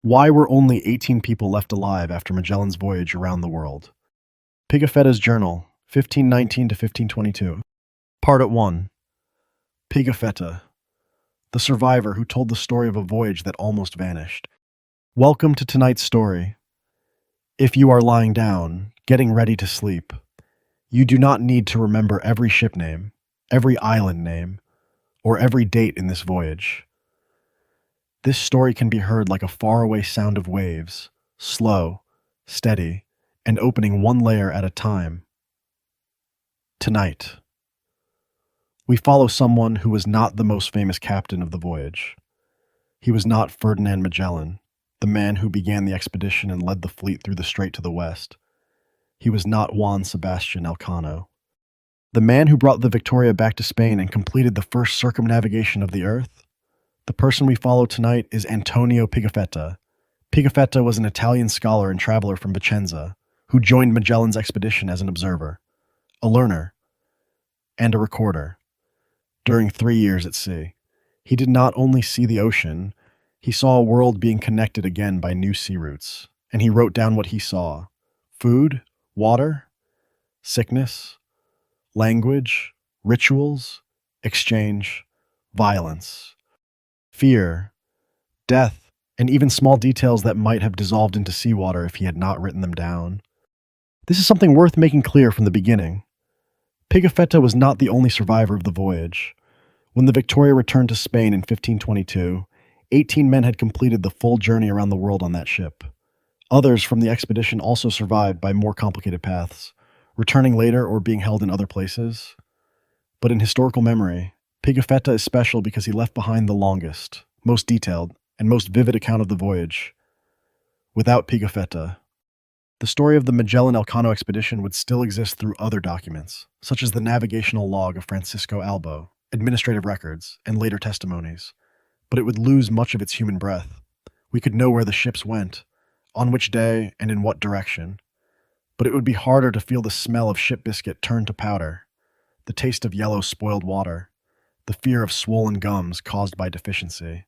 Why were only 18 people left alive after Magellan's voyage around the world? Pigafetta's Journal, 1519 to 1522. Part 1. Pigafetta, the survivor who told the story of a voyage that almost vanished. Welcome to tonight's story. If you are lying down, getting ready to sleep, you do not need to remember every ship name, every island name, or every date in this voyage. This story can be heard like a faraway sound of waves, slow, steady, and opening one layer at a time. Tonight, we follow someone who was not the most famous captain of the voyage. He was not Ferdinand Magellan, the man who began the expedition and led the fleet through the strait to the west. He was not Juan Sebastian Elcano, the man who brought the Victoria back to Spain and completed the first circumnavigation of the earth. The person we follow tonight is Antonio Pigafetta. Pigafetta was an Italian scholar and traveler from Vicenza, who joined Magellan's expedition as an observer, a learner, and a recorder. During 3 years at sea, he did not only see the ocean, he saw a world being connected again by new sea routes, and he wrote down what he saw: food, water, sickness, language, rituals, exchange, violence, fear, death, and even small details that might have dissolved into seawater if he had not written them down. This is something worth making clear from the beginning. Pigafetta was not the only survivor of the voyage. When the Victoria returned to Spain in 1522, 18 men had completed the full journey around the world on that ship. Others from the expedition also survived by more complicated paths, returning later or being held in other places. But in historical memory, Pigafetta is special because he left behind the longest, most detailed, and most vivid account of the voyage. Without Pigafetta, the story of the Magellan-Elcano expedition would still exist through other documents, such as the navigational log of Francisco Albo, administrative records, and later testimonies, but it would lose much of its human breath. We could know where the ships went, on which day, and in what direction, but it would be harder to feel the smell of ship biscuit turned to powder, the taste of yellow spoiled water, the fear of swollen gums caused by deficiency,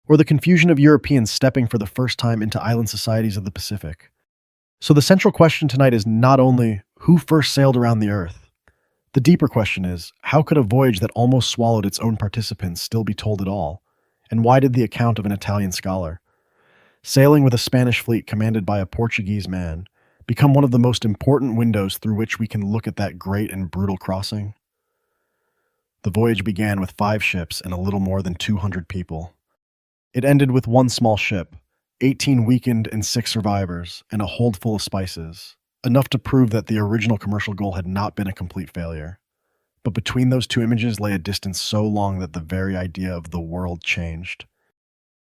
or the confusion of Europeans stepping for the first time into island societies of the Pacific. So the central question tonight is not only who first sailed around the earth. The deeper question is, how could a voyage that almost swallowed its own participants still be told at all? And why did the account of an Italian scholar, sailing with a Spanish fleet commanded by a Portuguese man, become one of the most important windows through which we can look at that great and brutal crossing? The voyage began with 5 ships and a little more than 200 people. It ended with 1 small ship, 18 weakened and 6 survivors, and a hold full of spices, enough to prove that the original commercial goal had not been a complete failure. But between those 2 images lay a distance so long that the very idea of the world changed.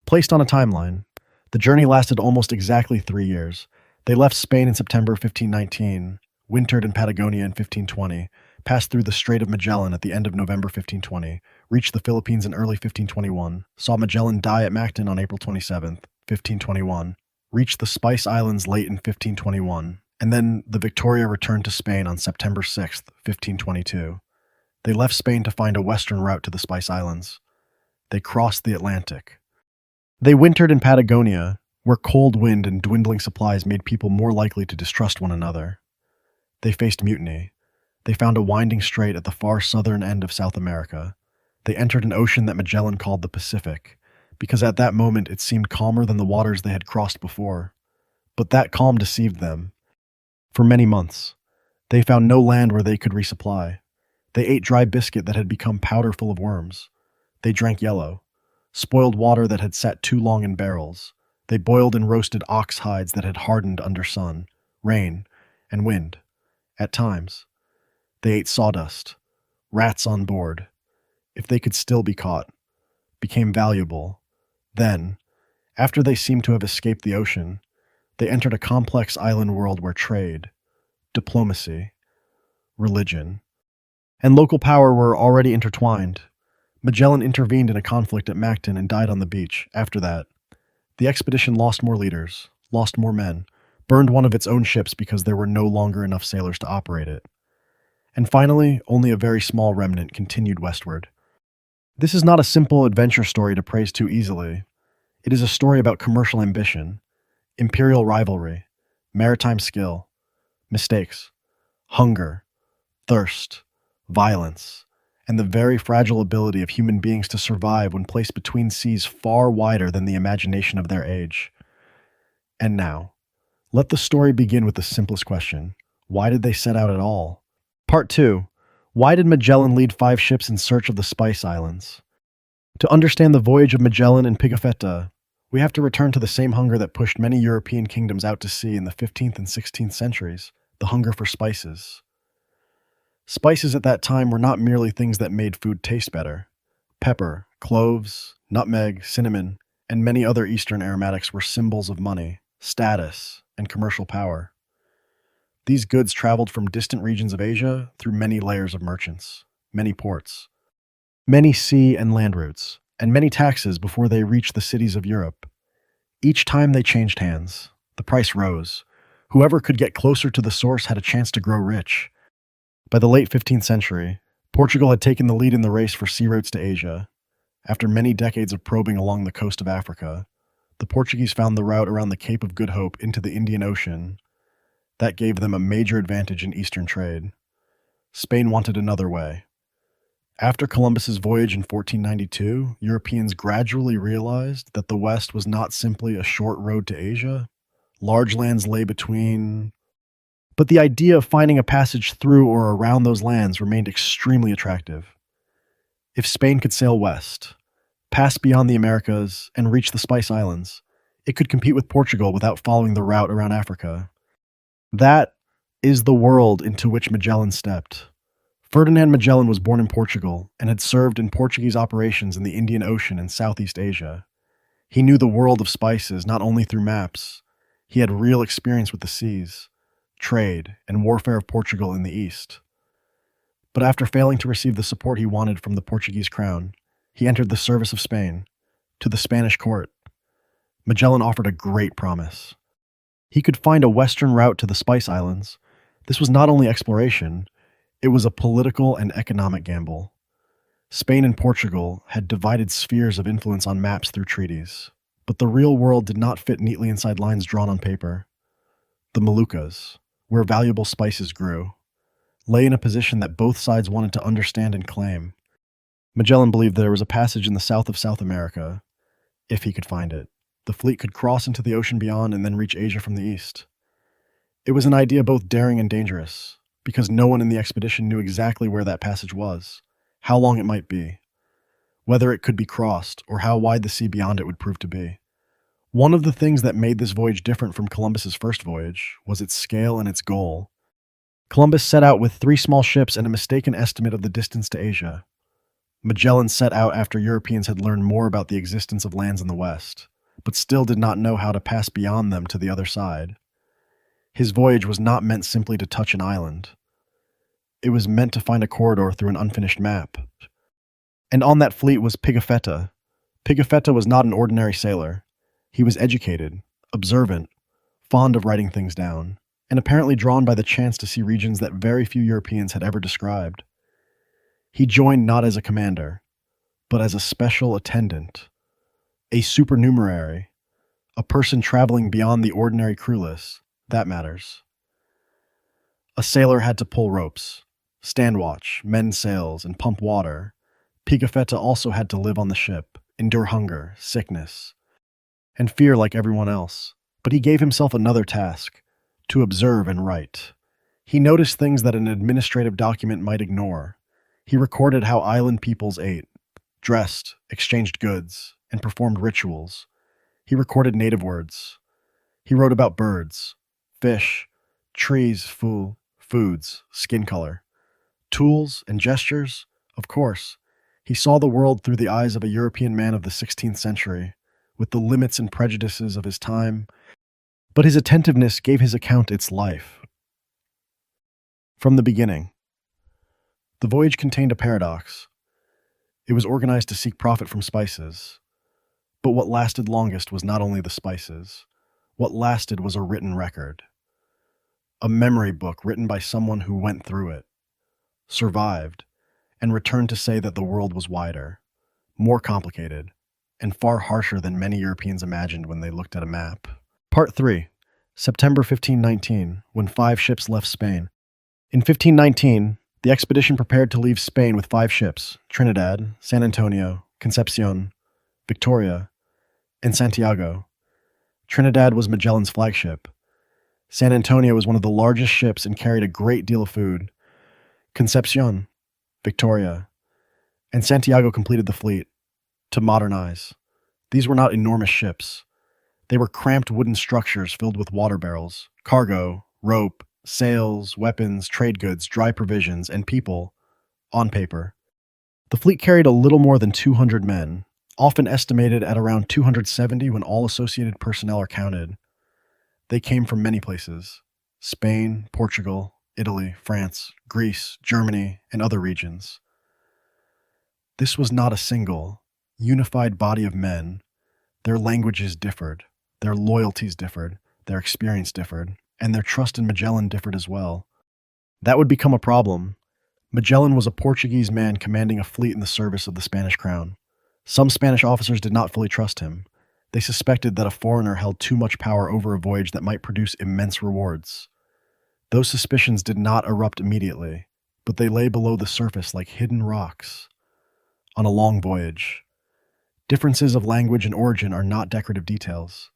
Placed on a timeline, the journey lasted almost exactly 3 years. They left Spain in September 1519, wintered in Patagonia in 1520, passed through the Strait of Magellan at the end of November 1520, reached the Philippines in early 1521, saw Magellan die at Mactan on April 27th, 1521, reached the Spice Islands late in 1521, and then the Victoria returned to Spain on September 6th, 1522. They left Spain to find a western route to the Spice Islands. They crossed the Atlantic. They wintered in Patagonia, where cold wind and dwindling supplies made people more likely to distrust one another. They faced mutiny. They found a winding strait at the far southern end of South America. They entered an ocean that Magellan called the Pacific, because at that moment it seemed calmer than the waters they had crossed before. But that calm deceived them. For many months, they found no land where they could resupply. They ate dry biscuit that had become powder full of worms. They drank yellow, spoiled water that had sat too long in barrels. They boiled and roasted ox hides that had hardened under sun, rain, and wind. At times, they ate sawdust, rats on board, if they could still be caught, became valuable. Then, after they seemed to have escaped the ocean, they entered a complex island world where trade, diplomacy, religion, and local power were already intertwined. Magellan intervened in a conflict at Mactan and died on the beach. After that, the expedition lost more leaders, lost more men, burned one of its own ships because there were no longer enough sailors to operate it. And finally, only a very small remnant continued westward. This is not a simple adventure story to praise too easily. It is a story about commercial ambition, imperial rivalry, maritime skill, mistakes, hunger, thirst, violence, and the very fragile ability of human beings to survive when placed between seas far wider than the imagination of their age. And now, let the story begin with the simplest question. Why did they set out at all? Part 2. Why did Magellan lead 5 ships in search of the Spice Islands? To understand the voyage of Magellan and Pigafetta, we have to return to the same hunger that pushed many European kingdoms out to sea in the 15th and 16th centuries, the hunger for spices. Spices at that time were not merely things that made food taste better. Pepper, cloves, nutmeg, cinnamon, and many other Eastern aromatics were symbols of money, status, and commercial power. These goods traveled from distant regions of Asia through many layers of merchants, many ports, many sea and land routes, and many taxes before they reached the cities of Europe. Each time they changed hands, the price rose. Whoever could get closer to the source had a chance to grow rich. By the late 15th century, Portugal had taken the lead in the race for sea routes to Asia. After many decades of probing along the coast of Africa, the Portuguese found the route around the Cape of Good Hope into the Indian Ocean. That gave them a major advantage in Eastern trade. Spain wanted another way. After Columbus's voyage in 1492, Europeans gradually realized that the West was not simply a short road to Asia. Large lands lay between. But the idea of finding a passage through or around those lands remained extremely attractive. If Spain could sail west, pass beyond the Americas, and reach the Spice Islands, it could compete with Portugal without following the route around Africa. That is the world into which Magellan stepped. Ferdinand Magellan was born in Portugal and had served in Portuguese operations in the Indian Ocean and Southeast Asia. He knew the world of spices not only through maps. He had real experience with the seas, trade, and warfare of Portugal in the East. But after failing to receive the support he wanted from the Portuguese crown, he entered the service of Spain, to the Spanish court. Magellan offered a great promise. He could find a western route to the Spice Islands. This was not only exploration, it was a political and economic gamble. Spain and Portugal had divided spheres of influence on maps through treaties, but the real world did not fit neatly inside lines drawn on paper. The Moluccas, where valuable spices grew, lay in a position that both sides wanted to understand and claim. Magellan believed there was a passage in the south of South America. If he could find it, the fleet could cross into the ocean beyond and then reach Asia from the east. It was an idea both daring and dangerous, because no one in the expedition knew exactly where that passage was, how long it might be, whether it could be crossed, or how wide the sea beyond it would prove to be. One of the things that made this voyage different from Columbus's first voyage was its scale and its goal. Columbus set out with 3 small ships and a mistaken estimate of the distance to Asia. Magellan set out after Europeans had learned more about the existence of lands in the West, but still did not know how to pass beyond them to the other side. His voyage was not meant simply to touch an island. It was meant to find a corridor through an unfinished map. And on that fleet was Pigafetta. Pigafetta was not an ordinary sailor. He was educated, observant, fond of writing things down, and apparently drawn by the chance to see regions that very few Europeans had ever described. He joined not as a commander, but as a special attendant, a supernumerary, a person traveling beyond the ordinary crew list. That matters. A sailor had to pull ropes, stand watch, mend sails, and pump water. Pigafetta also had to live on the ship, endure hunger, sickness, and fear like everyone else. But he gave himself another task, to observe and write. He noticed things that an administrative document might ignore. He recorded how island peoples ate, dressed, exchanged goods, and performed rituals. He recorded native words. He wrote about birds, fish, trees, foods, skin color, tools, and gestures. Of course, he saw the world through the eyes of a European man of the 16th century, with the limits and prejudices of his time, but his attentiveness gave his account its life. From the beginning, the voyage contained a paradox. It was organized to seek profit from spices, but what lasted longest was not only the spices. What lasted was a written record. A memory book written by someone who went through it, survived, and returned to say that the world was wider, more complicated, and far harsher than many Europeans imagined when they looked at a map. Part 3. September 1519, when 5 ships left Spain. In 1519, the expedition prepared to leave Spain with 5 ships: Trinidad, San Antonio, Concepcion, Victoria, and Santiago. Trinidad was Magellan's flagship. San Antonio was one of the largest ships and carried a great deal of food. Concepcion, Victoria, and Santiago completed the fleet. To modernize, these were not enormous ships. They were cramped wooden structures filled with water barrels, cargo, rope, sails, weapons, trade goods, dry provisions, and people, on paper. The fleet carried a little more than 200 men, often estimated at around 270 when all associated personnel are counted. They came from many places: Spain, Portugal, Italy, France, Greece, Germany, and other regions. This was not a single, unified body of men. Their languages differed, their loyalties differed, their experience differed, and their trust in Magellan differed as well. That would become a problem. Magellan was a Portuguese man commanding a fleet in the service of the Spanish crown. Some Spanish officers did not fully trust him. They suspected that a foreigner held too much power over a voyage that might produce immense rewards. Those suspicions did not erupt immediately, but they lay below the surface like hidden rocks. On a long voyage, differences of language and origin are not decorative details.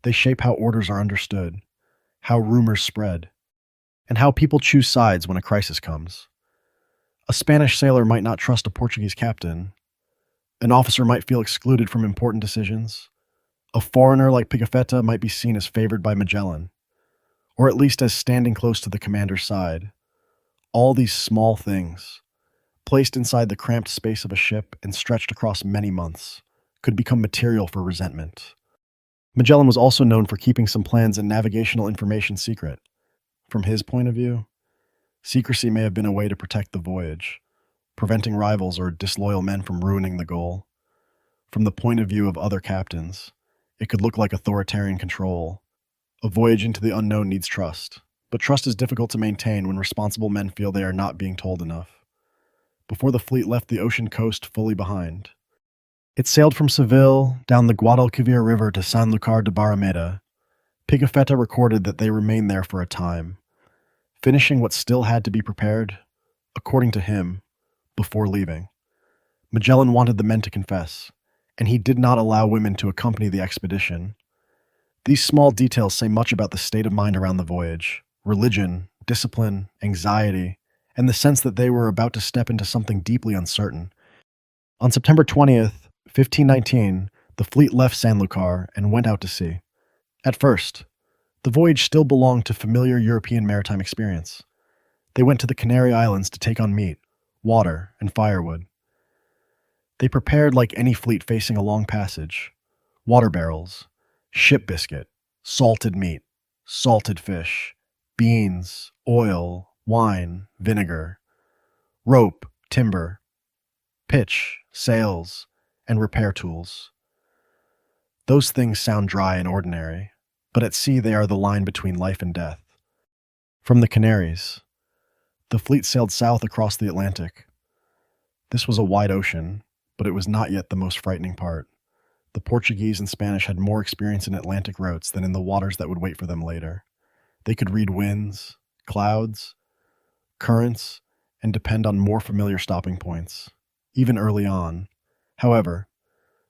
They shape how orders are understood, how rumors spread, and how people choose sides when a crisis comes. A Spanish sailor might not trust a Portuguese captain. An officer might feel excluded from important decisions. A foreigner like Pigafetta might be seen as favored by Magellan, or at least as standing close to the commander's side. All these small things, placed inside the cramped space of a ship and stretched across many months, could become material for resentment. Magellan was also known for keeping some plans and navigational information secret. From his point of view, secrecy may have been a way to protect the voyage, preventing rivals or disloyal men from ruining the goal. From the point of view of other captains, it could look like authoritarian control. A voyage into the unknown needs trust, but trust is difficult to maintain when responsible men feel they are not being told enough. Before the fleet left the ocean coast fully behind, it sailed from Seville down the Guadalquivir River to Sanlúcar de Barrameda. Pigafetta recorded that they remained there for a time, finishing what still had to be prepared, according to him, before leaving. Magellan wanted the men to confess, and he did not allow women to accompany the expedition. These small details say much about the state of mind around the voyage: religion, discipline, anxiety, and the sense that they were about to step into something deeply uncertain. On September 20th, 1519, the fleet left Sanlúcar and went out to sea. At first, the voyage still belonged to familiar European maritime experience. They went to the Canary Islands to take on meat, water, and firewood. They prepared like any fleet facing a long passage: water barrels, ship biscuit, salted meat, salted fish, beans, oil, wine, vinegar, rope, timber, pitch, sails, and repair tools. Those things sound dry and ordinary, but at sea they are the line between life and death. From the Canaries, the fleet sailed south across the Atlantic. This was a wide ocean, but it was not yet the most frightening part. The Portuguese and Spanish had more experience in Atlantic routes than in the waters that would wait for them later. They could read winds, clouds, currents, and depend on more familiar stopping points, even early on. However,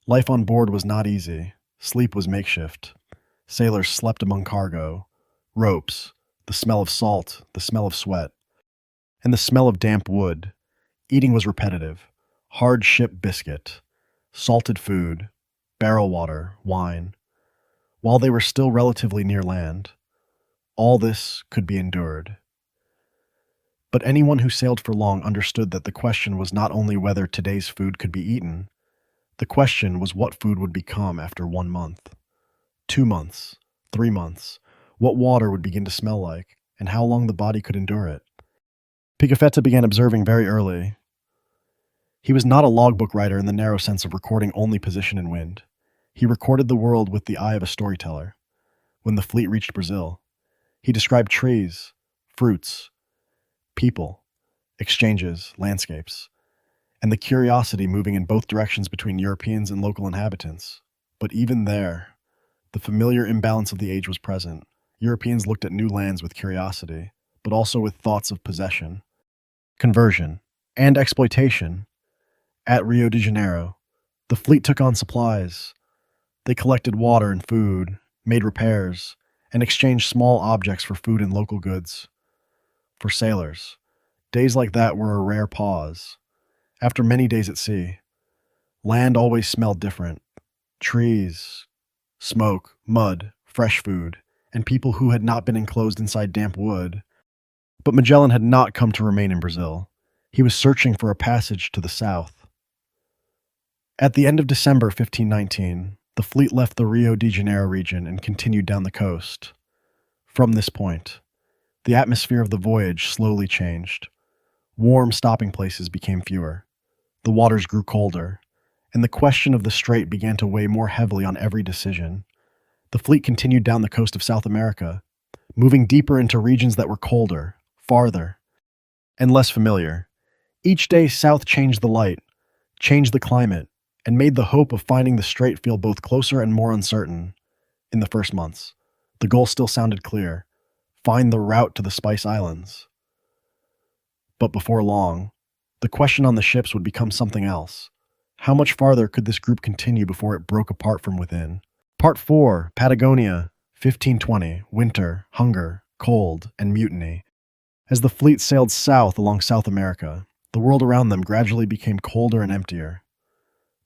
life on board was not easy. Sleep was makeshift. Sailors slept among cargo, ropes, the smell of salt, the smell of sweat, and the smell of damp wood. Eating was repetitive: hard ship biscuit, salted food, barrel water, wine. While they were still relatively near land, all this could be endured. But anyone who sailed for long understood that the question was not only whether today's food could be eaten. The question was what food would become after 1 month, 2 months, 3 months, what water would begin to smell like, and how long the body could endure it. Pigafetta began observing very early. He was not a logbook writer in the narrow sense of recording only position and wind. He recorded the world with the eye of a storyteller. When the fleet reached Brazil, he described trees, fruits, people, exchanges, landscapes. and the curiosity moving in both directions between Europeans and local inhabitants. But even there, the familiar imbalance of the age was present. Europeans looked at new lands with curiosity, but also with thoughts of possession, conversion, and exploitation. At Rio de Janeiro, the fleet took on supplies. They collected water and food, made repairs, and exchanged small objects for food and local goods. For sailors, days like that were a rare pause. After many days at sea, land always smelled different. Trees, smoke, mud, fresh food, and people who had not been enclosed inside damp wood. But Magellan had not come to remain in Brazil. He was searching for a passage to the south. At the end of December 1519, the fleet left the Rio de Janeiro region and continued down the coast. From this point, the atmosphere of the voyage slowly changed. Warm stopping places became fewer. The waters grew colder, and the question of the strait began to weigh more heavily on every decision. The fleet continued down the coast of South America, moving deeper into regions that were colder, farther, and less familiar. Each day south changed the light, changed the climate, and made the hope of finding the strait feel both closer and more uncertain. In the first months, the goal still sounded clear: find the route to the Spice Islands. But before long, the question on the ships would become something else. How much farther could this group continue before it broke apart from within? Part 4, Patagonia, 1520, winter, hunger, cold, and mutiny. As the fleet sailed south along South America, the world around them gradually became colder and emptier.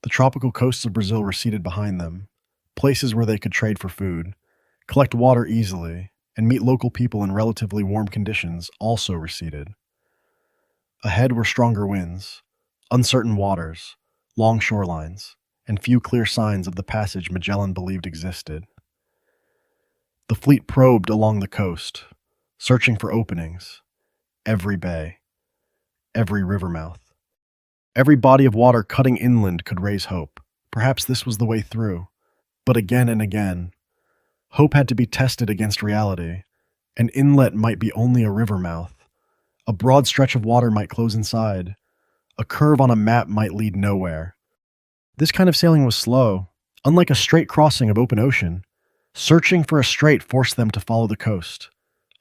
The tropical coasts of Brazil receded behind them, places where they could trade for food, collect water easily, and meet local people in relatively warm conditions also receded. Ahead were stronger winds, uncertain waters, long shorelines, and few clear signs of the passage Magellan believed existed. The fleet probed along the coast, searching for openings, every bay, every river mouth. Every body of water cutting inland could raise hope. Perhaps this was the way through. But again and again, hope had to be tested against reality. An inlet might be only a river mouth. A broad stretch of water might close inside. A curve on a map might lead nowhere. This kind of sailing was slow, unlike a straight crossing of open ocean. Searching for a strait forced them to follow the coast.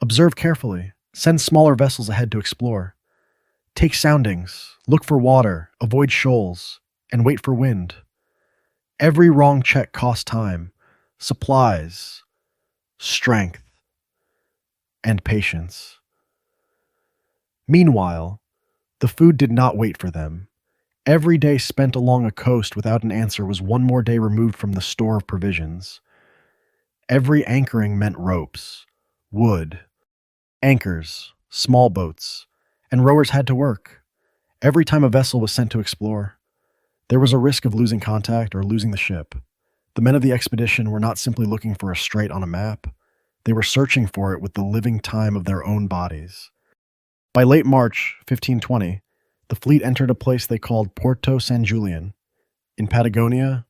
Observe carefully. Send smaller vessels ahead to explore. Take soundings, look for water, avoid shoals, and wait for wind. Every wrong check cost time, supplies, strength, and patience. Meanwhile, the food did not wait for them. Every day spent along a coast without an answer was one more day removed from the store of provisions. Every anchoring meant ropes, wood, anchors, small boats, and rowers had to work. Every time a vessel was sent to explore, there was a risk of losing contact or losing the ship. The men of the expedition were not simply looking for a strait on a map. They were searching for it with the living time of their own bodies. By late March 1520, the fleet entered a place they called Puerto San Julian. In Patagonia,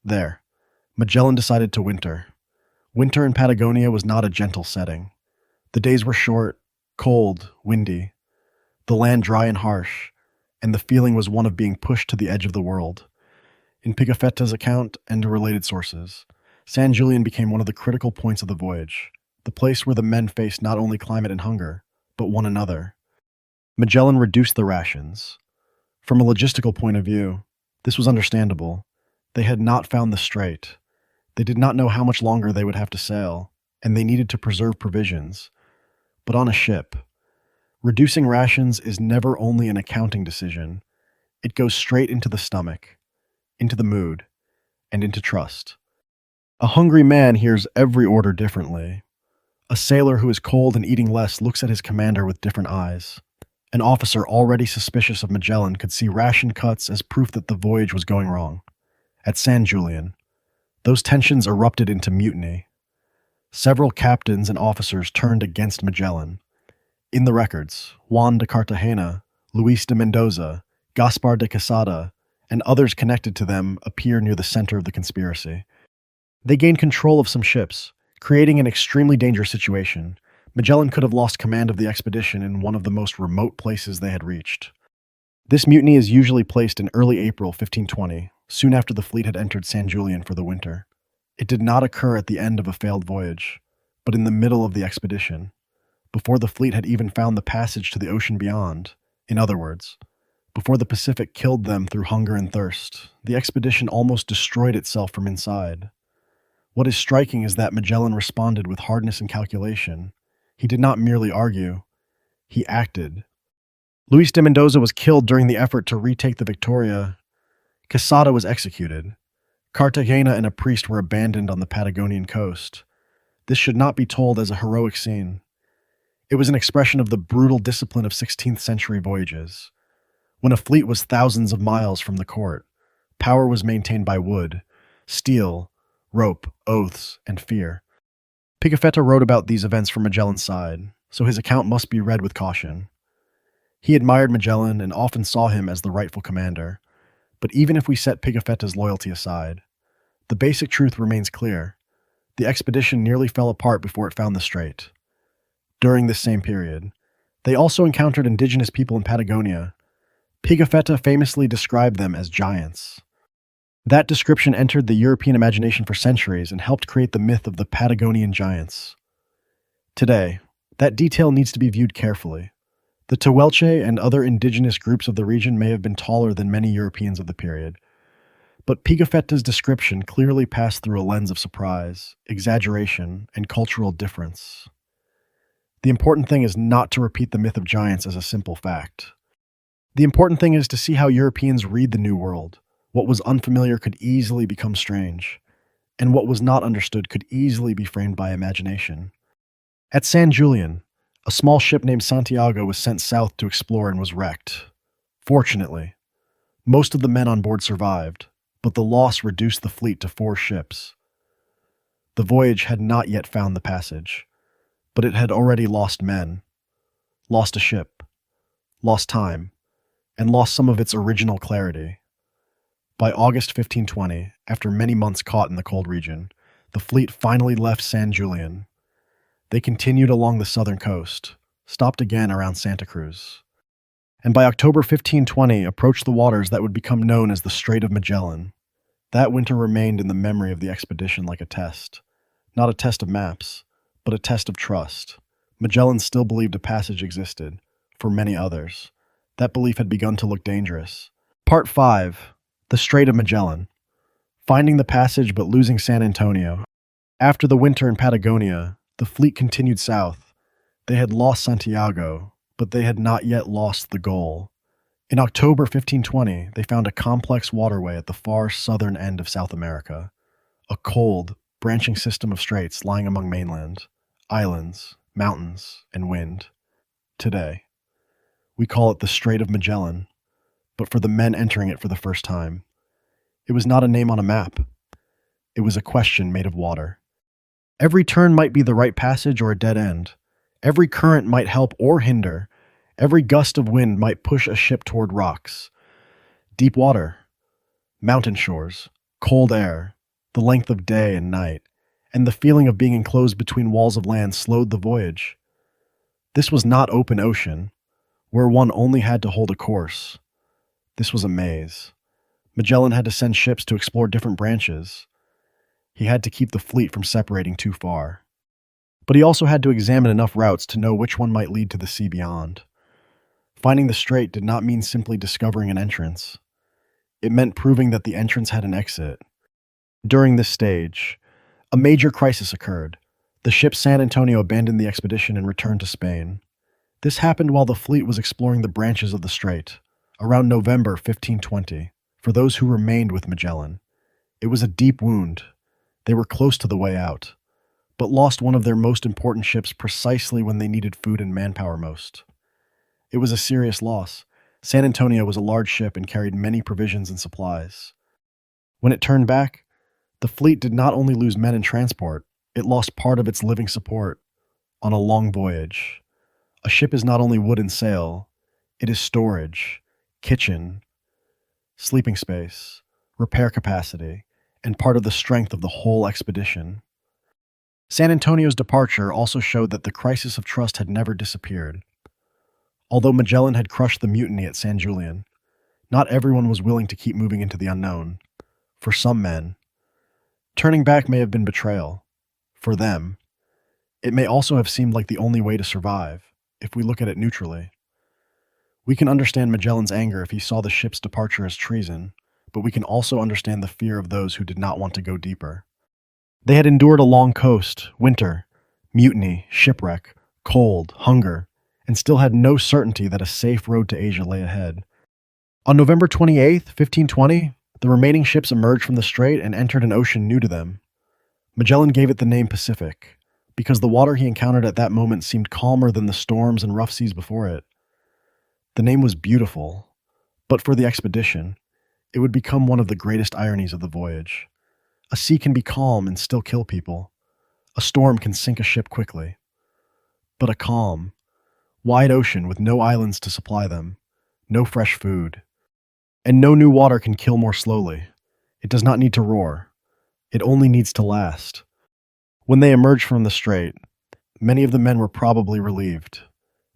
there, Magellan decided to winter. Winter in Patagonia was not a gentle setting. The days were short, cold, windy, the land dry and harsh, and the feeling was one of being pushed to the edge of the world. In Pigafetta's account and related sources, San Julian became one of the critical points of the voyage, the place where the men faced not only climate and hunger, but one another. Magellan reduced the rations. From a logistical point of view, this was understandable. They had not found the strait. They did not know how much longer they would have to sail, and they needed to preserve provisions. But on a ship, reducing rations is never only an accounting decision. It goes straight into the stomach, into the mood, and into trust. A hungry man hears every order differently. A sailor who is cold and eating less looks at his commander with different eyes. An officer already suspicious of Magellan could see ration cuts as proof that the voyage was going wrong. At San Julian, those tensions erupted into mutiny. Several captains and officers turned against Magellan. In the records, Juan de Cartagena, Luis de Mendoza, Gaspar de Quesada, and others connected to them appear near the center of the conspiracy. They gained control of some ships, creating an extremely dangerous situation. Magellan could have lost command of the expedition in one of the most remote places they had reached. This mutiny is usually placed in early April 1520, soon after the fleet had entered San Julian for the winter. It did not occur at the end of a failed voyage, but in the middle of the expedition, before the fleet had even found the passage to the ocean beyond. In other words, before the Pacific killed them through hunger and thirst, the expedition almost destroyed itself from inside. What is striking is that Magellan responded with hardness and calculation. He did not merely argue, he acted. Luis de Mendoza was killed during the effort to retake the Victoria. Quesada was executed. Cartagena and a priest were abandoned on the Patagonian coast. This should not be told as a heroic scene. It was an expression of the brutal discipline of 16th century voyages. When a fleet was thousands of miles from the court, power was maintained by wood, steel, rope, oaths, and fear. Pigafetta wrote about these events from Magellan's side, so his account must be read with caution. He admired Magellan and often saw him as the rightful commander, but even if we set Pigafetta's loyalty aside, the basic truth remains clear. The expedition nearly fell apart before it found the strait. During this same period, they also encountered indigenous people in Patagonia. Pigafetta famously described them as giants. That description entered the European imagination for centuries and helped create the myth of the Patagonian giants. Today, that detail needs to be viewed carefully. The Tehuelche and other indigenous groups of the region may have been taller than many Europeans of the period, but Pigafetta's description clearly passed through a lens of surprise, exaggeration, and cultural difference. The important thing is not to repeat the myth of giants as a simple fact. The important thing is to see how Europeans read the New World. What was unfamiliar could easily become strange, and what was not understood could easily be framed by imagination. At San Julian, a small ship named Santiago was sent south to explore and was wrecked. Fortunately, most of the men on board survived, but the loss reduced the fleet to 4 ships. The voyage had not yet found the passage, but it had already lost men, lost a ship, lost time, and lost some of its original clarity. By August 1520, after many months caught in the cold region, the fleet finally left San Julian. They continued along the southern coast, stopped again around Santa Cruz, and by October 1520 approached the waters that would become known as the Strait of Magellan. That winter remained in the memory of the expedition like a test. Not a test of maps, but a test of trust. Magellan still believed a passage existed, for many others. That belief had begun to look dangerous. Part 5. The Strait of Magellan. Finding the passage but losing San Antonio. After the winter in Patagonia, the fleet continued south. They had lost Santiago, but they had not yet lost the goal. In October 1520, they found a complex waterway at the far southern end of South America, a cold, branching system of straits lying among mainland, islands, mountains, and wind. Today, we call it the Strait of Magellan, but for the men entering it for the first time, it was not a name on a map. It was a question made of water. Every turn might be the right passage or a dead end. Every current might help or hinder. Every gust of wind might push a ship toward rocks. Deep water, mountain shores, cold air, the length of day and night, and the feeling of being enclosed between walls of land slowed the voyage. This was not open ocean, where one only had to hold a course. This was a maze. Magellan had to send ships to explore different branches. He had to keep the fleet from separating too far. But he also had to examine enough routes to know which one might lead to the sea beyond. Finding the strait did not mean simply discovering an entrance. It meant proving that the entrance had an exit. During this stage, a major crisis occurred. The ship San Antonio abandoned the expedition and returned to Spain. This happened while the fleet was exploring the branches of the strait, around November 1520, for those who remained with Magellan. It was a deep wound. They were close to the way out, but lost one of their most important ships precisely when they needed food and manpower most. It was a serious loss. San Antonio was a large ship and carried many provisions and supplies. When it turned back, the fleet did not only lose men and transport, it lost part of its living support on a long voyage. A ship is not only wood and sail, it is storage, kitchen, sleeping space, repair capacity, and part of the strength of the whole expedition. San Antonio's departure also showed that the crisis of trust had never disappeared. Although Magellan had crushed the mutiny at San Julian, Not everyone was willing to keep moving into the unknown. For some men, turning back may have been betrayal. For them, it may also have seemed like the only way to survive, if we look at it neutrally. We can understand Magellan's anger if he saw the ship's departure as treason, but we can also understand the fear of those who did not want to go deeper. They had endured a long coast, winter, mutiny, shipwreck, cold, hunger, and still had no certainty that a safe road to Asia lay ahead. On November 28, 1520, the remaining ships emerged from the strait and entered an ocean new to them. Magellan gave it the name Pacific, because the water he encountered at that moment seemed calmer than the storms and rough seas before it. The name was beautiful, but for the expedition, it would become one of the greatest ironies of the voyage. A sea can be calm and still kill people. A storm can sink a ship quickly. But a calm, wide ocean with no islands to supply them, no fresh food, and no new water can kill more slowly. It does not need to roar. It only needs to last. When they emerged from the strait, many of the men were probably relieved.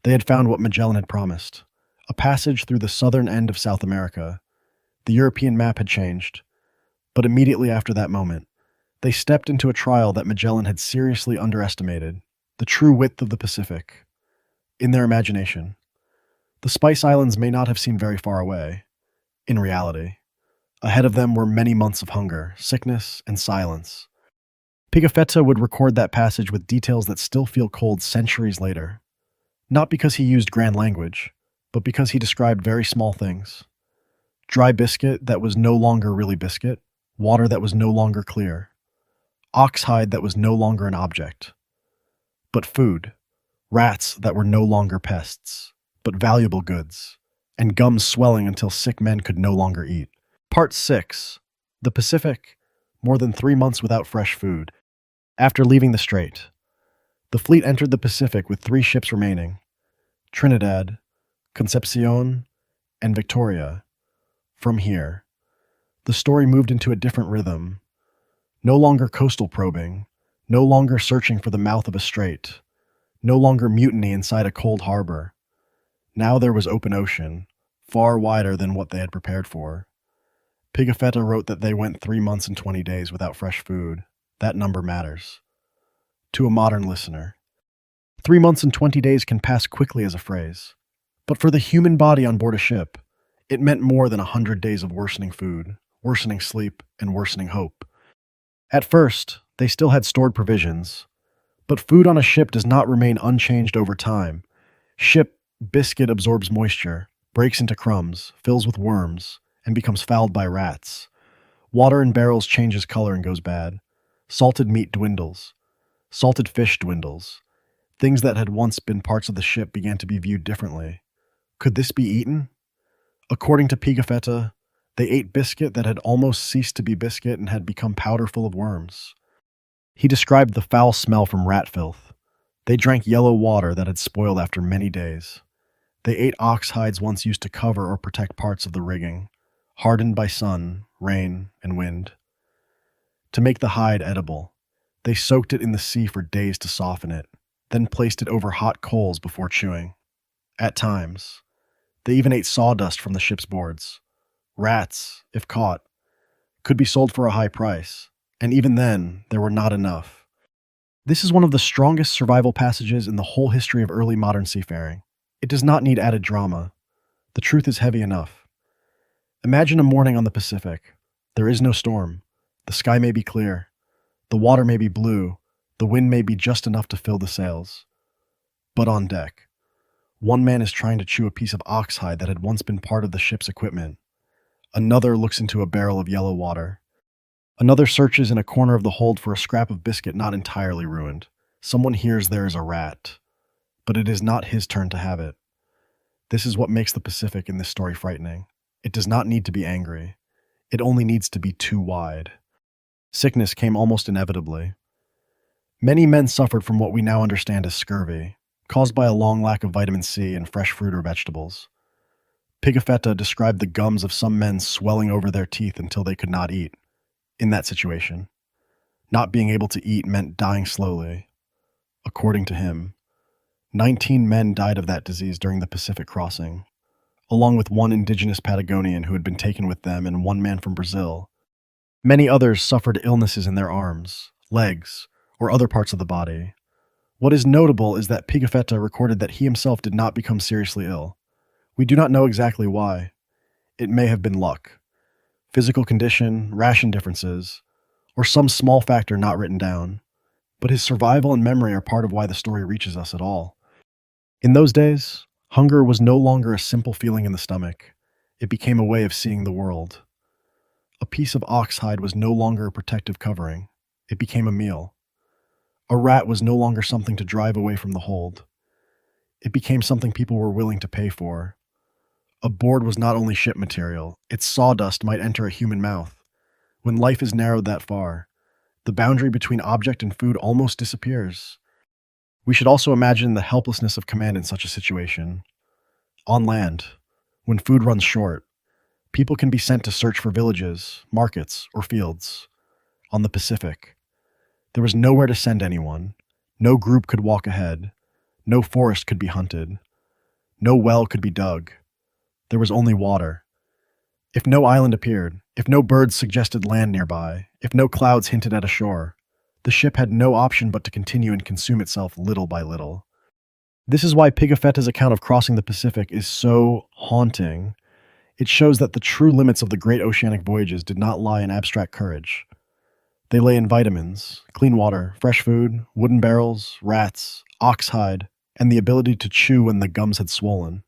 They had found what Magellan had promised, a passage through the southern end of South America. The European map had changed, but immediately after that moment, they stepped into a trial that Magellan had seriously underestimated, the true width of the Pacific. In their imagination, the Spice Islands may not have seemed very far away. In reality, ahead of them were many months of hunger, sickness, and silence. Pigafetta would record that passage with details that still feel cold centuries later. Not because he used grand language, but because he described very small things. Dry biscuit that was no longer really biscuit, water that was no longer clear, ox hide that was no longer an object, but food, rats that were no longer pests, but valuable goods, and gums swelling until sick men could no longer eat. Part 6. The Pacific, more than 3 months without fresh food. After leaving the strait, the fleet entered the Pacific with 3 ships remaining: Trinidad, Concepcion, and Victoria. From here, the story moved into a different rhythm. No longer coastal probing, no longer searching for the mouth of a strait, no longer mutiny inside a cold harbor. Now there was open ocean, far wider than what they had prepared for. Pigafetta wrote that they went 3 months and 20 days without fresh food. That number matters. To a modern listener, 3 months and 20 days can pass quickly as a phrase. But for the human body on board a ship, it meant more than 100 days of worsening food, worsening sleep, and worsening hope. At first, they still had stored provisions, but food on a ship does not remain unchanged over time. Ship biscuit absorbs moisture, breaks into crumbs, fills with worms, and becomes fouled by rats. Water in barrels changes color and goes bad. Salted meat dwindles. Salted fish dwindles. Things that had once been parts of the ship began to be viewed differently. Could this be eaten? According to Pigafetta, they ate biscuit that had almost ceased to be biscuit and had become powder full of worms. He described the foul smell from rat filth. They drank yellow water that had spoiled after many days. They ate ox hides once used to cover or protect parts of the rigging, hardened by sun, rain, and wind. To make the hide edible, they soaked it in the sea for days to soften it, then placed it over hot coals before chewing. At times, they even ate sawdust from the ship's boards. Rats, if caught, could be sold for a high price, and even then, there were not enough. This is one of the strongest survival passages in the whole history of early modern seafaring. It does not need added drama. The truth is heavy enough. Imagine a morning on the Pacific. There is no storm. The sky may be clear. The water may be blue. The wind may be just enough to fill the sails. But on deck, one man is trying to chew a piece of ox hide that had once been part of the ship's equipment. Another looks into a barrel of yellow water. Another searches in a corner of the hold for a scrap of biscuit not entirely ruined. Someone hears there is a rat, but it is not his turn to have it. This is what makes the Pacific in this story frightening. It does not need to be angry. It only needs to be too wide. Sickness came almost inevitably. Many men suffered from what we now understand as scurvy, caused by a long lack of vitamin C and fresh fruit or vegetables. Pigafetta described the gums of some men swelling over their teeth until they could not eat. In that situation, not being able to eat meant dying slowly. According to him, 19 men died of that disease during the Pacific crossing. along with one indigenous Patagonian who had been taken with them and one man from Brazil. Many others suffered illnesses in their arms, legs, or other parts of the body. What is notable is that Pigafetta recorded that he himself did not become seriously ill. We do not know exactly why. It may have been luck, physical condition, ration differences, or some small factor not written down. But his survival and memory are part of why the story reaches us at all. In those days, hunger was no longer a simple feeling in the stomach. It became a way of seeing the world. A piece of ox hide was no longer a protective covering. It became a meal. A rat was no longer something to drive away from the hold. It became something people were willing to pay for. A board was not only ship material, its sawdust might enter a human mouth. When life is narrowed that far, the boundary between object and food almost disappears. We should also imagine the helplessness of command in such a situation. On land, when food runs short, people can be sent to search for villages, markets, or fields. On the Pacific, there was nowhere to send anyone. No group could walk ahead. No forest could be hunted. No well could be dug. There was only water. If no island appeared, if no birds suggested land nearby, if no clouds hinted at a shore, the ship had no option but to continue and consume itself little by little. This is why Pigafetta's account of crossing the Pacific is so haunting. It shows that the true limits of the great oceanic voyages did not lie in abstract courage. They lay in vitamins, clean water, fresh food, wooden barrels, rats, ox hide, and the ability to chew when the gums had swollen.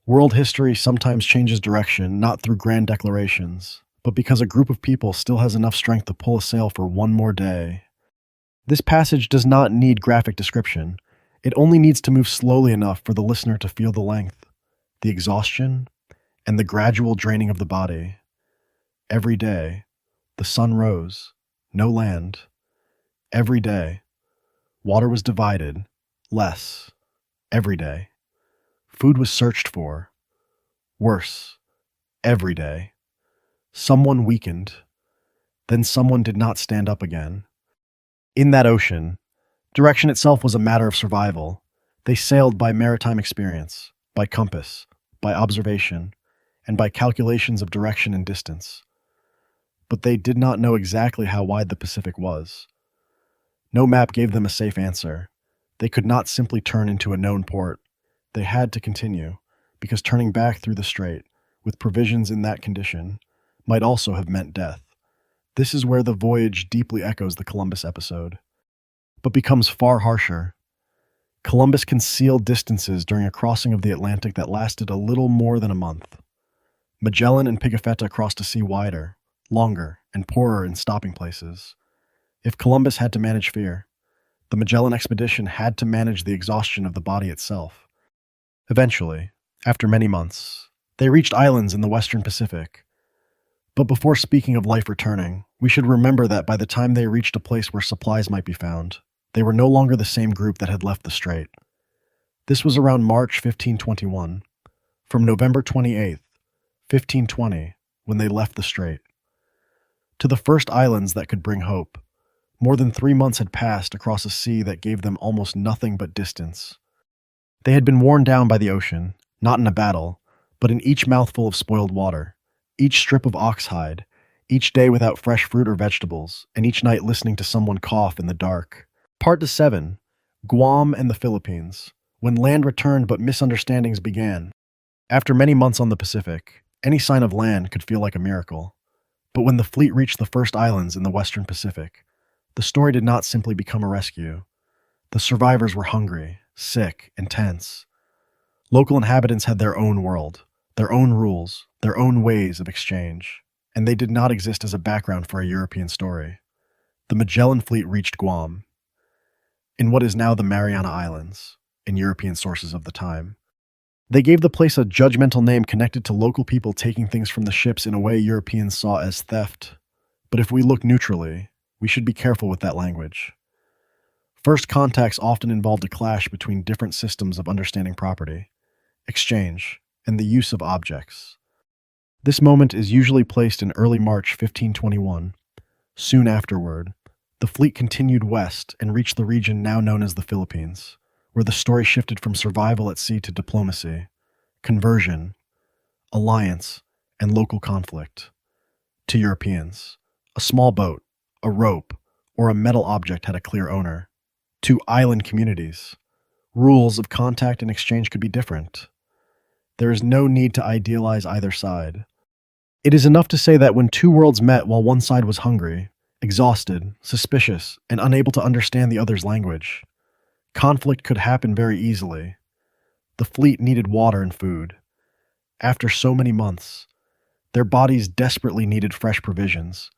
World history sometimes changes direction, not through grand declarations, but because a group of people still has enough strength to pull a sail for one more day. This passage does not need graphic description. It only needs to move slowly enough for the listener to feel the length, the exhaustion, and the gradual draining of the body. Every day, the sun rose, no land. Every day, water was divided, less. Every day, food was searched for, worse. Every day, someone weakened, then someone did not stand up again. In that ocean, direction itself was a matter of survival. They sailed by maritime experience, by compass, by observation, and by calculations of direction and distance. But they did not know exactly how wide the Pacific was. No map gave them a safe answer. They could not simply turn into a known port. They had to continue, because turning back through the strait, with provisions in that condition, might also have meant death. This is where the voyage deeply echoes the Columbus episode, but becomes far harsher. Columbus concealed distances during a crossing of the Atlantic that lasted a little more than a month. Magellan and Pigafetta crossed a sea wider, longer, and poorer in stopping places. If Columbus had to manage fear, the Magellan expedition had to manage the exhaustion of the body itself. Eventually, after many months, they reached islands in the western Pacific. But before speaking of life returning, we should remember that by the time they reached a place where supplies might be found, they were no longer the same group that had left the strait. This was around March 1521, from November 28th, 1520, when they left the strait. To the first islands that could bring hope, more than 3 months had passed across a sea that gave them almost nothing but distance. They had been worn down by the ocean, not in a battle, but in each mouthful of spoiled water, each strip of ox hide, each day without fresh fruit or vegetables, and each night listening to someone cough in the dark. Part 7. Guam and the Philippines. When land returned but misunderstandings began. After many months on the Pacific, any sign of land could feel like a miracle. But when the fleet reached the first islands in the western Pacific, the story did not simply become a rescue. The survivors were hungry, sick, and tense. Local inhabitants had their own world, their own rules, their own ways of exchange, and they did not exist as a background for a European story. The Magellan fleet reached Guam, in what is now the Mariana Islands, in European sources of the time. They gave the place a judgmental name connected to local people taking things from the ships in a way Europeans saw as theft. But if we look neutrally, we should be careful with that language. First contacts often involved a clash between different systems of understanding property, exchange, and the use of objects. This moment is usually placed in early March 1521. Soon afterward, the fleet continued west and reached the region now known as the Philippines, where the story shifted from survival at sea to diplomacy, conversion, alliance, and local conflict. To Europeans, a small boat, a rope, or a metal object had a clear owner. To island communities, rules of contact and exchange could be different. There is no need to idealize either side. It is enough to say that when two worlds met while one side was hungry, exhausted, suspicious, and unable to understand the other's language, conflict could happen very easily. The fleet needed water and food. After so many months, their bodies desperately needed fresh provisions.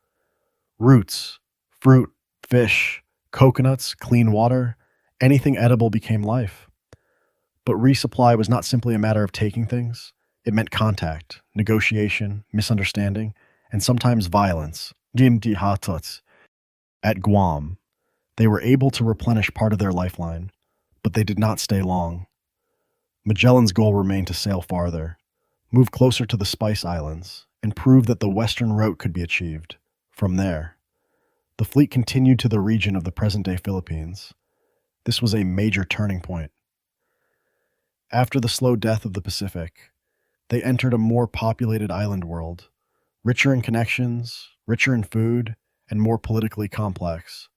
Roots, fruit, fish, coconuts, clean water, anything edible became life. But resupply was not simply a matter of taking things. It meant contact, negotiation, misunderstanding, and sometimes violence. At Guam, they were able to replenish part of their lifeline, but they did not stay long. Magellan's goal remained to sail farther, move closer to the Spice Islands, and prove that the western route could be achieved. From there, the fleet continued to the region of the present-day Philippines. This was a major turning point. After the slow death of the Pacific, they entered a more populated island world, richer in connections, richer in food, and more politically complex.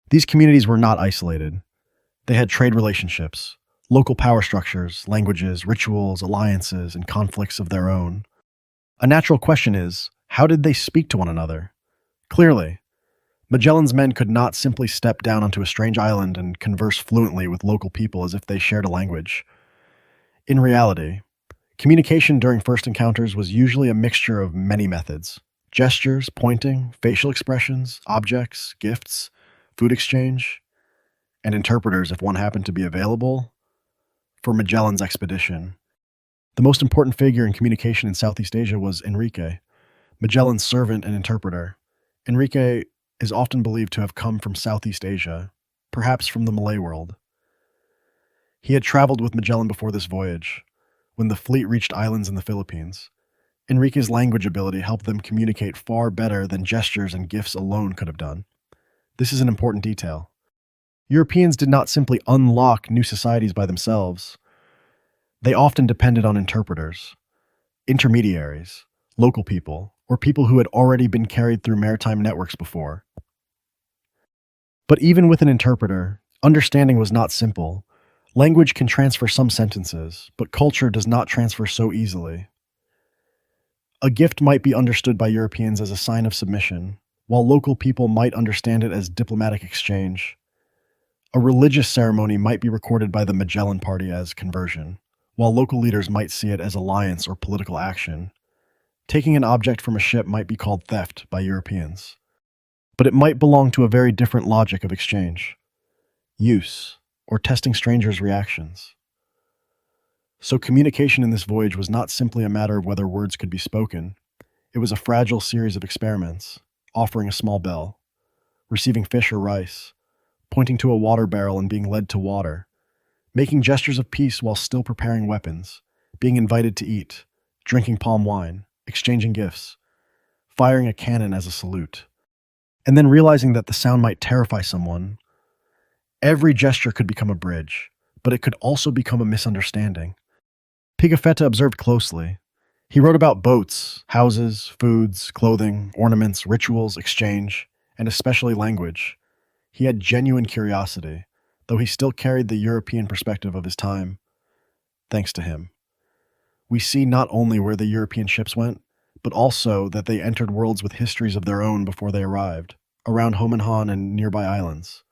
These communities were not isolated. They had trade relationships, local power structures, languages, rituals, alliances, and conflicts of their own. A natural question is, how did they speak to one another? Clearly, Magellan's men could not simply step down onto a strange island and converse fluently with local people as if they shared a language. In reality, communication during first encounters was usually a mixture of many methods: gestures, pointing, facial expressions, objects, gifts, food exchange, and interpreters if one happened to be available. For Magellan's expedition, the most important figure in communication in Southeast Asia was Enrique, Magellan's servant and interpreter. Enrique is often believed to have come from Southeast Asia, perhaps from the Malay world. He had traveled with Magellan before this voyage, when the fleet reached islands in the Philippines. Enrique's language ability helped them communicate far better than gestures and gifts alone could have done. This is an important detail. Europeans did not simply unlock new societies by themselves. They often depended on interpreters, intermediaries, local people, or people who had already been carried through maritime networks before. But even with an interpreter, understanding was not simple. Language can transfer some sentences, but culture does not transfer so easily. A gift might be understood by Europeans as a sign of submission, while local people might understand it as diplomatic exchange. A religious ceremony might be recorded by the Magellan party as conversion, while local leaders might see it as alliance or political action. Taking an object from a ship might be called theft by Europeans, but it might belong to a very different logic of exchange: use, or testing strangers' reactions. So communication in this voyage was not simply a matter of whether words could be spoken. It was a fragile series of experiments: offering a small bell, receiving fish or rice, pointing to a water barrel and being led to water, making gestures of peace while still preparing weapons, being invited to eat, drinking palm wine, exchanging gifts, firing a cannon as a salute, and then realizing that the sound might terrify someone. Every gesture could become a bridge, but it could also become a misunderstanding. Pigafetta observed closely. He wrote about boats, houses, foods, clothing, ornaments, rituals, exchange, and especially language. He had genuine curiosity, though he still carried the European perspective of his time. Thanks to him, we see not only where the European ships went, but also that they entered worlds with histories of their own before they arrived, around Homenhan and nearby islands.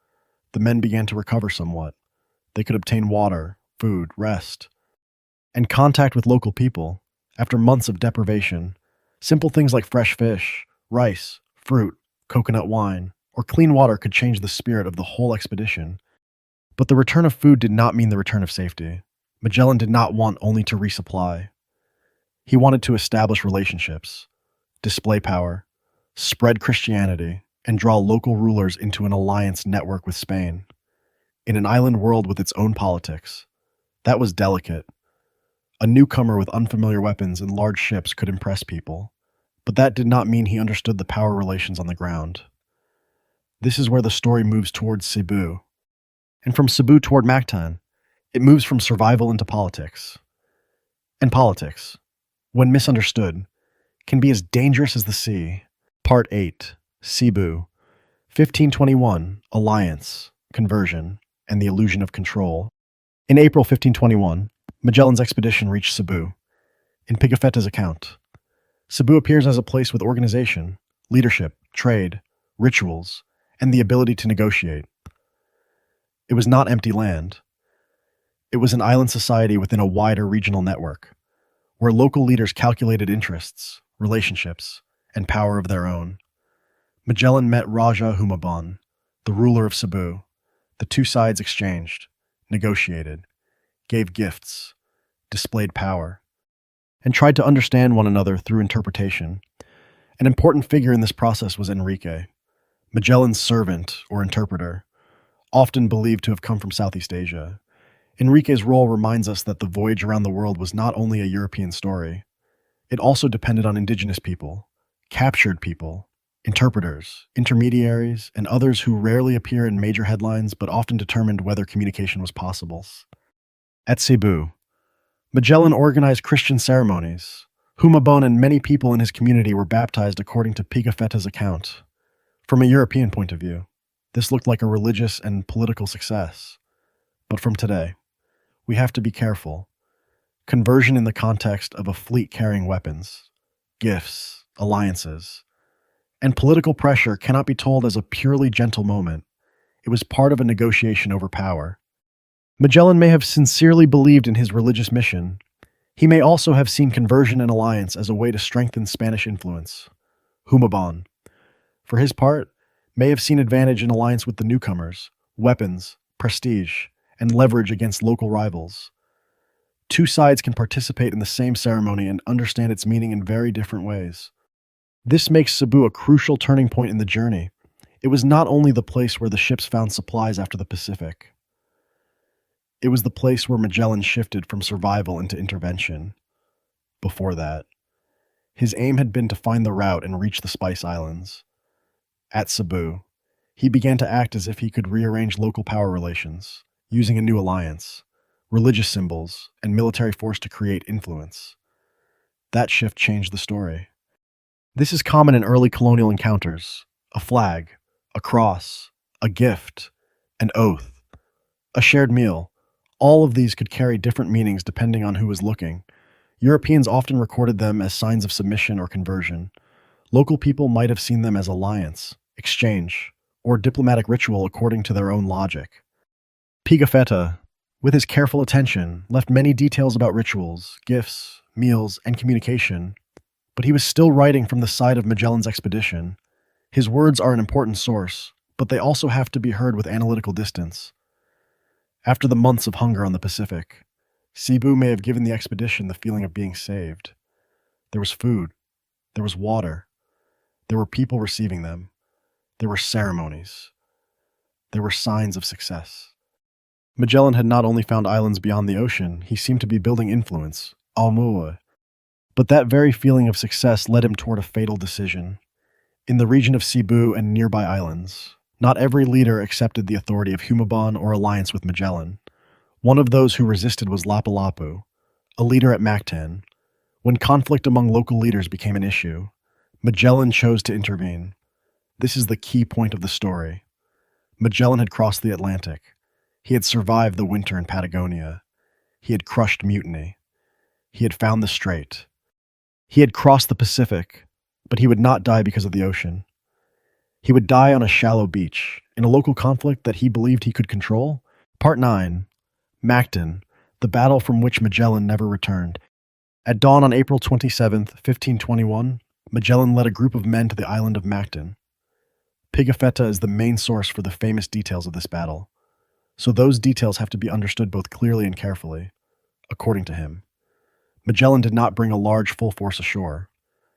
The men began to recover somewhat. They could obtain water, food, rest, and contact with local people. After months of deprivation, simple things like fresh fish, rice, fruit, coconut wine, or clean water could change the spirit of the whole expedition. But the return of food did not mean the return of safety. Magellan did not want only to resupply. He wanted to establish relationships, display power, spread Christianity, and draw local rulers into an alliance network with Spain. In an island world with its own politics, that was delicate. A newcomer with unfamiliar weapons and large ships could impress people, but that did not mean he understood the power relations on the ground. This is where the story moves towards Cebu. And from Cebu toward Mactan, it moves from survival into politics. And politics, when misunderstood, can be as dangerous as the sea. Part 8. Cebu. 1521. Alliance, Conversion, and the Illusion of Control. In April 1521, Magellan's expedition reached Cebu. In Pigafetta's account, Cebu appears as a place with organization, leadership, trade, rituals, and the ability to negotiate. It was not empty land. It was an island society within a wider regional network, where local leaders calculated interests, relationships, and power of their own. Magellan met Raja Humabon, the ruler of Cebu. The two sides exchanged, negotiated, gave gifts, displayed power, and tried to understand one another through interpretation. An important figure in this process was Enrique, Magellan's servant or interpreter, often believed to have come from Southeast Asia. Enrique's role reminds us that the voyage around the world was not only a European story. It also depended on indigenous people, captured people, interpreters, intermediaries, and others who rarely appear in major headlines but often determined whether communication was possible. At Cebu, Magellan organized Christian ceremonies. Humabon and many people in his community were baptized according to Pigafetta's account. From a European point of view, this looked like a religious and political success. But from today, we have to be careful. Conversion in the context of a fleet carrying weapons, gifts, alliances, and political pressure cannot be told as a purely gentle moment. It was part of a negotiation over power. Magellan may have sincerely believed in his religious mission. He may also have seen conversion and alliance as a way to strengthen Spanish influence. Humabon, for his part, may have seen advantage in alliance with the newcomers, weapons, prestige, and leverage against local rivals. Two sides can participate in the same ceremony and understand its meaning in very different ways. This makes Cebu a crucial turning point in the journey. It was not only the place where the ships found supplies after the Pacific. It was the place where Magellan shifted from survival into intervention. Before that, his aim had been to find the route and reach the Spice Islands. At Cebu, he began to act as if he could rearrange local power relations, using a new alliance, religious symbols, and military force to create influence. That shift changed the story. This is common in early colonial encounters: a flag, a cross, a gift, an oath, a shared meal. All of these could carry different meanings depending on who was looking. Europeans often recorded them as signs of submission or conversion. Local people might have seen them as alliance, exchange, or diplomatic ritual according to their own logic. Pigafetta, with his careful attention, left many details about rituals, gifts, meals, and communication, but he was still writing from the side of Magellan's expedition. His words are an important source, but they also have to be heard with analytical distance. After the months of hunger on the Pacific, Cebu may have given the expedition the feeling of being saved. There was food, there was water, there were people receiving them, there were ceremonies, there were signs of success. Magellan had not only found islands beyond the ocean, he seemed to be building influence, Almua. But that very feeling of success led him toward a fatal decision. In the region of Cebu and nearby islands, not every leader accepted the authority of Humabon or alliance with Magellan. One of those who resisted was Lapu-Lapu, a leader at Mactan. When conflict among local leaders became an issue, Magellan chose to intervene. This is the key point of the story. Magellan had crossed the Atlantic. He had survived the winter in Patagonia. He had crushed mutiny. He had found the strait. He had crossed the Pacific, but he would not die because of the ocean. He would die on a shallow beach, in a local conflict that he believed he could control. Part 9. Mactan, the battle from which Magellan never returned. At dawn on April 27, 1521, Magellan led a group of men to the island of Mactan. Pigafetta is the main source for the famous details of this battle, so those details have to be understood both clearly and carefully. According to him, Magellan did not bring a large full force ashore.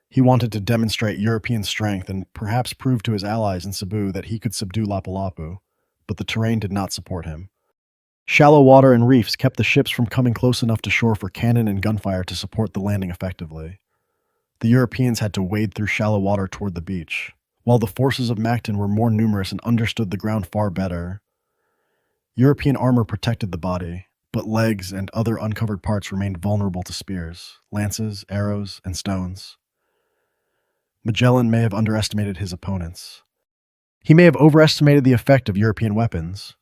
He wanted to demonstrate European strength and perhaps prove to his allies in Cebu that he could subdue Lapu-Lapu, but the terrain did not support him. Shallow water and reefs kept the ships from coming close enough to shore for cannon and gunfire to support the landing effectively. The Europeans had to wade through shallow water toward the beach, while the forces of Mactan were more numerous and understood the ground far better. European armor protected the body, but legs and other uncovered parts remained vulnerable to spears, lances, arrows, and stones. Magellan may have underestimated his opponents. He may have overestimated the effect of European weapons.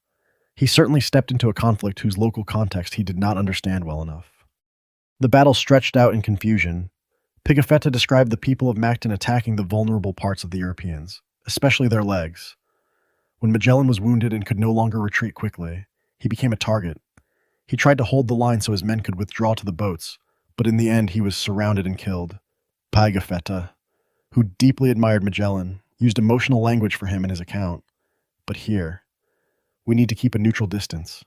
He certainly stepped into a conflict whose local context he did not understand well enough. The battle stretched out in confusion. Pigafetta described the people of Mactan attacking the vulnerable parts of the Europeans, especially their legs. When Magellan was wounded and could no longer retreat quickly, he became a target. He tried to hold the line so his men could withdraw to the boats, but in the end he was surrounded and killed. Pigafetta, who deeply admired Magellan, used emotional language for him in his account. But here, we need to keep a neutral distance.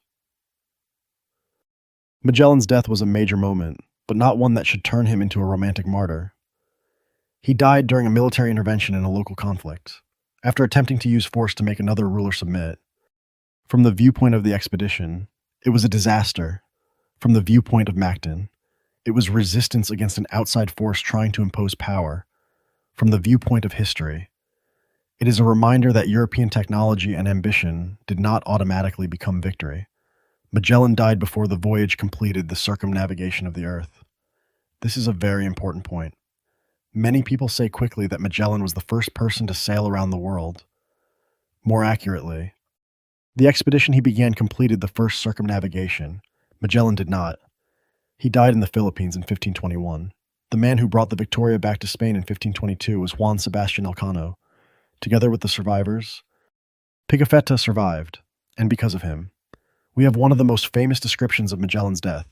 Magellan's death was a major moment, but not one that should turn him into a romantic martyr. He died during a military intervention in a local conflict, after attempting to use force to make another ruler submit. From the viewpoint of the expedition, it was a disaster. From the viewpoint of Mactan, it was resistance against an outside force trying to impose power. From the viewpoint of history, it is a reminder that European technology and ambition did not automatically become victory. Magellan died before the voyage completed the circumnavigation of the Earth. This is a very important point. Many people say quickly that Magellan was the first person to sail around the world. More accurately, the expedition he began completed the first circumnavigation. Magellan did not. He died in the Philippines in 1521. The man who brought the Victoria back to Spain in 1522 was Juan Sebastian Elcano. Together with the survivors, Pigafetta survived, and because of him, we have one of the most famous descriptions of Magellan's death.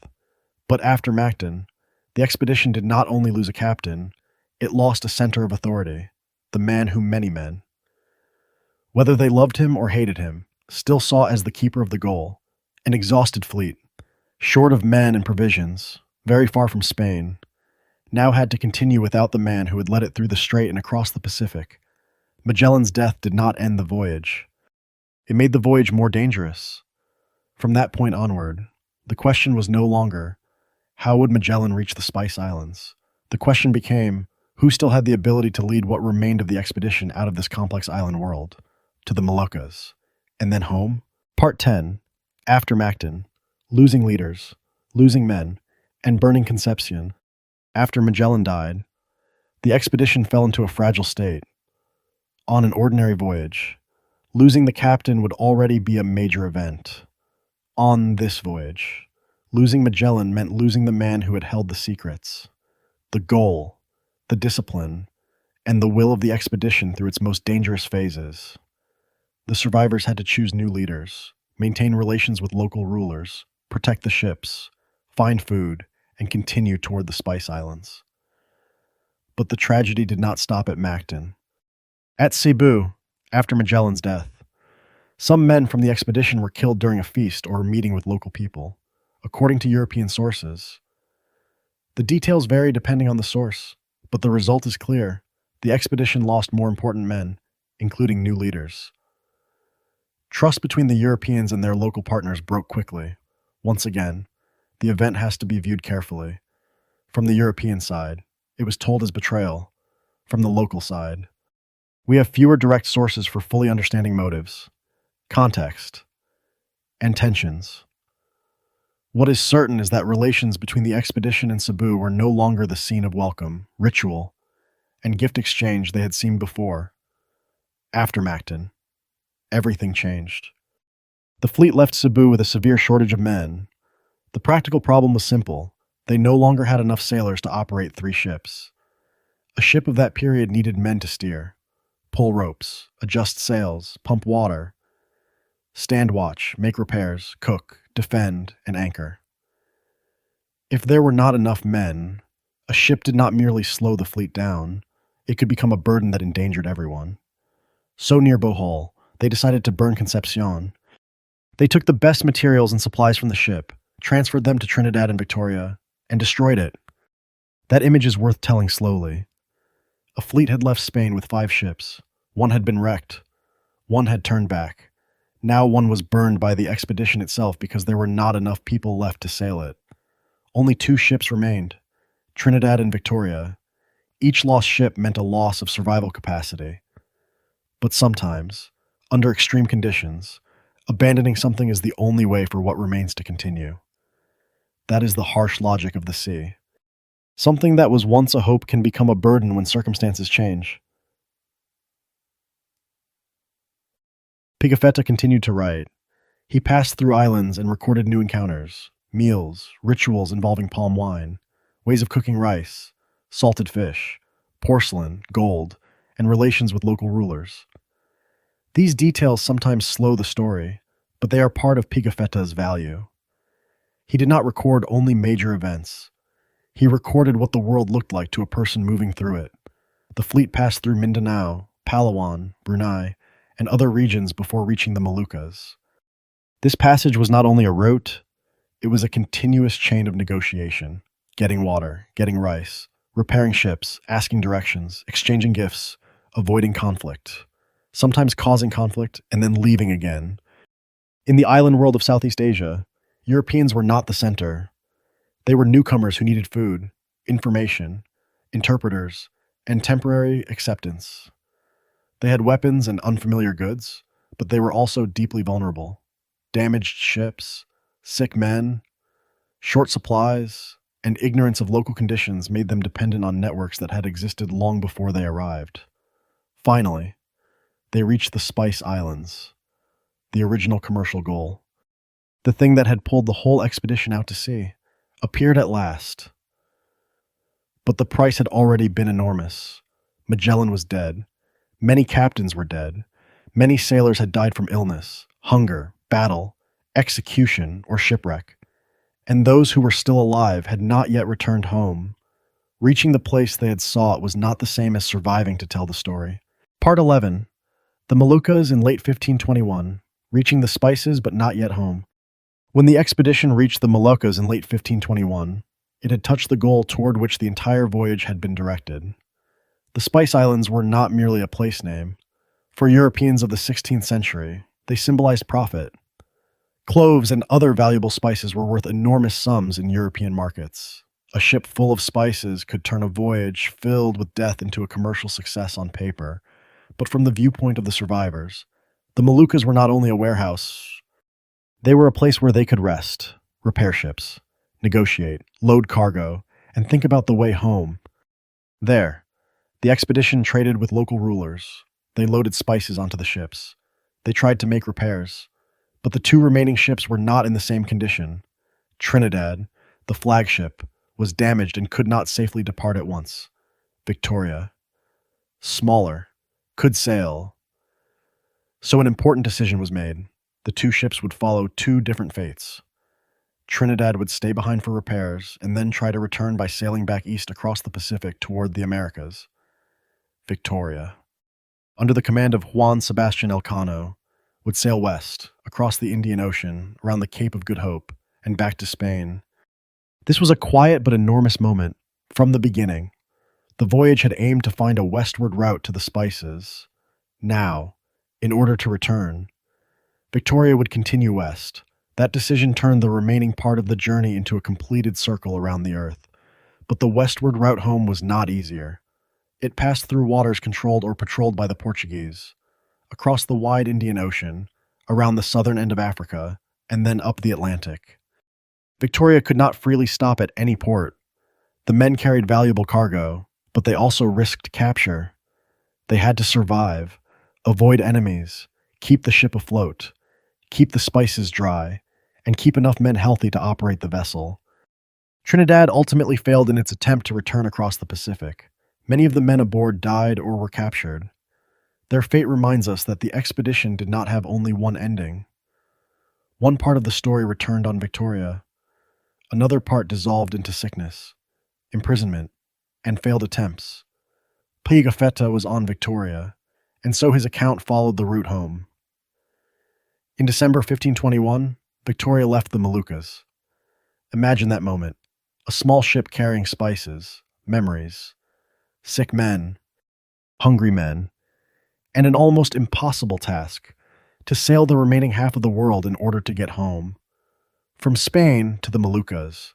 But after Mactan, the expedition did not only lose a captain, it lost a center of authority, the man whom many men, whether they loved him or hated him, still saw as the keeper of the goal. An exhausted fleet, short of men and provisions, very far from Spain, now had to continue without the man who had led it through the strait and across the Pacific. Magellan's death did not end the voyage. It made the voyage more dangerous. From that point onward, the question was no longer, how would Magellan reach the Spice Islands? The question became, who still had the ability to lead what remained of the expedition out of this complex island world, to the Moluccas, and then home? Part 10, After Mactan, Losing Leaders, Losing Men, and Burning Concepcion. After Magellan died, the expedition fell into a fragile state. On an ordinary voyage, losing the captain would already be a major event. On this voyage, losing Magellan meant losing the man who had held the secrets, the goal, the discipline, and the will of the expedition through its most dangerous phases. The survivors had to choose new leaders, maintain relations with local rulers, protect the ships, find food, and continue toward the Spice Islands. But the tragedy did not stop at Mactan. At Cebu, after Magellan's death, some men from the expedition were killed during a feast or a meeting with local people, according to European sources. The details vary depending on the source, but the result is clear. The expedition lost more important men, including new leaders. Trust between the Europeans and their local partners broke quickly. Once again, the event has to be viewed carefully. From the European side, it was told as betrayal. From the local side, we have fewer direct sources for fully understanding motives, context, and tensions. What is certain is that relations between the expedition and Cebu were no longer the scene of welcome, ritual, and gift exchange they had seen before. After Mactan, everything changed. The fleet left Cebu with a severe shortage of men. The practical problem was simple. They no longer had enough sailors to operate 3 ships. A ship of that period needed men to steer, pull ropes, adjust sails, pump water, stand watch, make repairs, cook, defend, and anchor. If there were not enough men, a ship did not merely slow the fleet down, it could become a burden that endangered everyone. So near Bohol, they decided to burn Concepcion. They took the best materials and supplies from the ship, transferred them to Trinidad and Victoria, and destroyed it. That image is worth telling slowly. A fleet had left Spain with 5 ships. 1 had been wrecked. 1 had turned back. Now 1 was burned by the expedition itself because there were not enough people left to sail it. Only 2 ships remained, Trinidad and Victoria. Each lost ship meant a loss of survival capacity. But sometimes, under extreme conditions, abandoning something is the only way for what remains to continue. That is the harsh logic of the sea. Something that was once a hope can become a burden when circumstances change. Pigafetta continued to write. He passed through islands and recorded new encounters, meals, rituals involving palm wine, ways of cooking rice, salted fish, porcelain, gold, and relations with local rulers. These details sometimes slow the story, but they are part of Pigafetta's value. He did not record only major events. He recorded what the world looked like to a person moving through it. The fleet passed through Mindanao, Palawan, Brunei, and other regions before reaching the Moluccas. This passage was not only a route, it was a continuous chain of negotiation. Getting water, getting rice, repairing ships, asking directions, exchanging gifts, avoiding conflict, sometimes causing conflict and then leaving again. In the island world of Southeast Asia, Europeans were not the center. They were newcomers who needed food, information, interpreters, and temporary acceptance. They had weapons and unfamiliar goods, but they were also deeply vulnerable. Damaged ships, sick men, short supplies, and ignorance of local conditions made them dependent on networks that had existed long before they arrived. Finally, they reached the Spice Islands, the original commercial goal. The thing that had pulled the whole expedition out to sea appeared at last. But the price had already been enormous. Magellan was dead. Many captains were dead. Many sailors had died from illness, hunger, battle, execution, or shipwreck. And those who were still alive had not yet returned home. Reaching the place they had sought was not the same as surviving to tell the story. Part 11. The Moluccas in late 1521, reaching the spices but not yet home. When the expedition reached the Moluccas in late 1521, it had touched the goal toward which the entire voyage had been directed. The Spice Islands were not merely a place name. For Europeans of the 16th century, they symbolized profit. Cloves and other valuable spices were worth enormous sums in European markets. A ship full of spices could turn a voyage filled with death into a commercial success on paper. But from the viewpoint of the survivors, the Moluccas were not only a warehouse, they were a place where they could rest, repair ships, negotiate, load cargo, and think about the way home. There, the expedition traded with local rulers. They loaded spices onto the ships. They tried to make repairs. But the two remaining ships were not in the same condition. Trinidad, the flagship, was damaged and could not safely depart at once. Victoria, smaller, could sail. So an important decision was made. The two ships would follow two different fates. Trinidad would stay behind for repairs and then try to return by sailing back east across the Pacific toward the Americas. Victoria, under the command of Juan Sebastian Elcano, would sail west, across the Indian Ocean, around the Cape of Good Hope, and back to Spain. This was a quiet but enormous moment. From the beginning, the voyage had aimed to find a westward route to the spices. Now, in order to return, Victoria would continue west. That decision turned the remaining part of the journey into a completed circle around the Earth. But the westward route home was not easier. It passed through waters controlled or patrolled by the Portuguese, across the wide Indian Ocean, around the southern end of Africa, and then up the Atlantic. Victoria could not freely stop at any port. The men carried valuable cargo, but they also risked capture. They had to survive, avoid enemies, keep the ship afloat, keep the spices dry, and keep enough men healthy to operate the vessel. Trinidad ultimately failed in its attempt to return across the Pacific. Many of the men aboard died or were captured. Their fate reminds us that the expedition did not have only one ending. One part of the story returned on Victoria. Another part dissolved into sickness, imprisonment, and failed attempts. Pigafetta was on Victoria, and so his account followed the route home. In December 1521, Victoria left the Moluccas. Imagine that moment. A small ship carrying spices, memories, sick men, hungry men, and an almost impossible task, to sail the remaining half of the world in order to get home. From Spain to the Moluccas,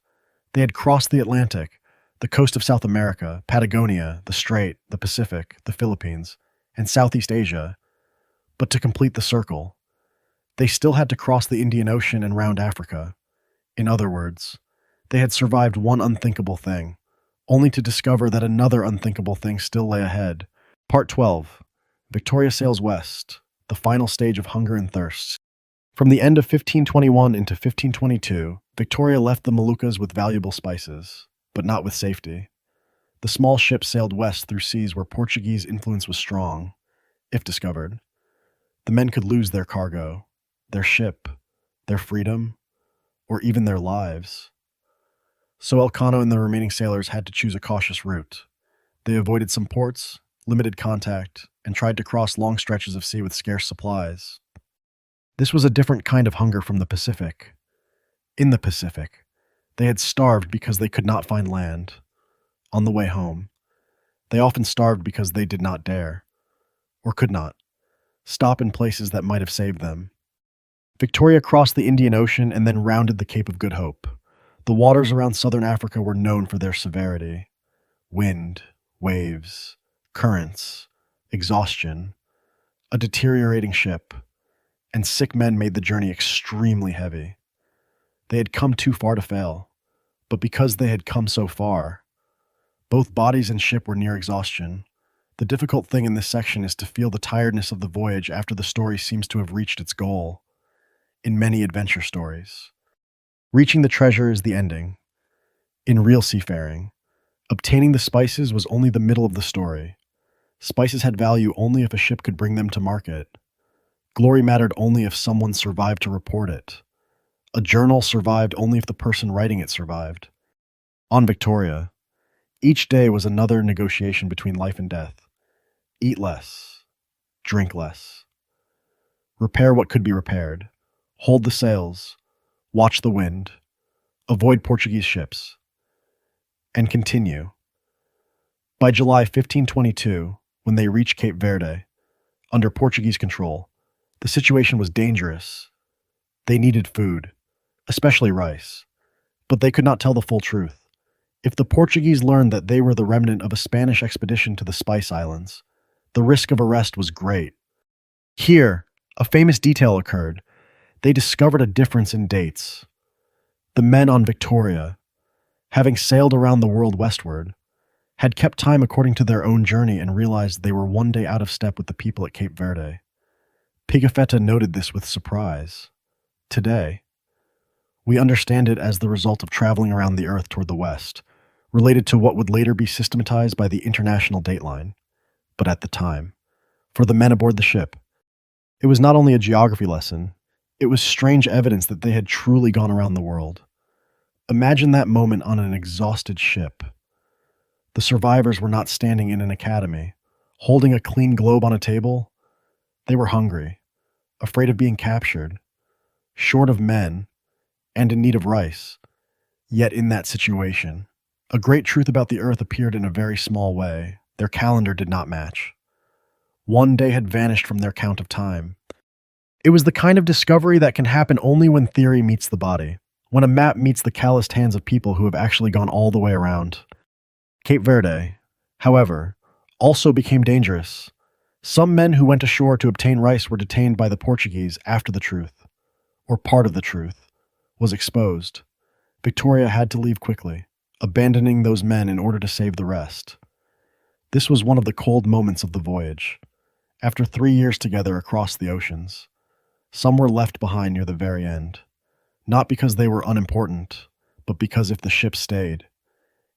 they had crossed the Atlantic, the coast of South America, Patagonia, the Strait, the Pacific, the Philippines, and Southeast Asia. But to complete the circle, they still had to cross the Indian Ocean and round Africa. In other words, They had survived one unthinkable thing, only to discover that another unthinkable thing still lay ahead. Part 12. Victoria sails west, the final stage of hunger and thirst. From the end of 1521 into 1522, Victoria left the Moluccas with valuable spices, but not with safety. The small ship sailed west through seas where Portuguese influence was strong. If discovered, the men could lose their cargo, their ship, their freedom, or even their lives. So Elcano and the remaining sailors had to choose a cautious route. They avoided some ports, limited contact, and tried to cross long stretches of sea with scarce supplies. This was a different kind of hunger from the Pacific. In the Pacific, they had starved because they could not find land. On the way home, they often starved because they did not dare, or could not, stop in places that might have saved them. Victoria crossed the Indian Ocean and then rounded the Cape of Good Hope. The waters around southern Africa were known for their severity. Wind, waves, currents, exhaustion, a deteriorating ship, and sick men made the journey extremely heavy. They had come too far to fail, but because they had come so far, both bodies and ship were near exhaustion. The difficult thing in this section is to feel the tiredness of the voyage after the story seems to have reached its goal. In many adventure stories, reaching the treasure is the ending. In real seafaring, obtaining the spices was only the middle of the story. Spices had value only if a ship could bring them to market. Glory mattered only if someone survived to report it. A journal survived only if the person writing it survived. On Victoria, each day was another negotiation between life and death. Eat less, drink less. Repair what could be repaired. Hold the sails, watch the wind, avoid Portuguese ships, and continue. By July 1522, when they reached Cape Verde, under Portuguese control, the situation was dangerous. They needed food, especially rice, but they could not tell the full truth. If the Portuguese learned that they were the remnant of a Spanish expedition to the Spice Islands, the risk of arrest was great. Here, a famous detail occurred. They discovered a difference in dates. The men on Victoria, having sailed around the world westward, had kept time according to their own journey and realized they were one day out of step with the people at Cape Verde. Pigafetta noted this with surprise. Today, we understand it as the result of traveling around the Earth toward the west, related to what would later be systematized by the International Dateline. But at the time, for the men aboard the ship, it was not only a geography lesson, it was strange evidence that they had truly gone around the world. Imagine that moment on an exhausted ship. The survivors were not standing in an academy, holding a clean globe on a table. They were hungry, afraid of being captured, short of men, and in need of rice. Yet in that situation, a great truth about the earth appeared in a very small way. Their calendar did not match. One day had vanished from their count of time. It was the kind of discovery that can happen only when theory meets the body, when a map meets the calloused hands of people who have actually gone all the way around. Cape Verde, however, also became dangerous. Some men who went ashore to obtain rice were detained by the Portuguese after the truth, or part of the truth, was exposed. Victoria had to leave quickly, abandoning those men in order to save the rest. This was one of the cold moments of the voyage. After 3 years together across the oceans, some were left behind near the very end, not because they were unimportant, but because if the ship stayed,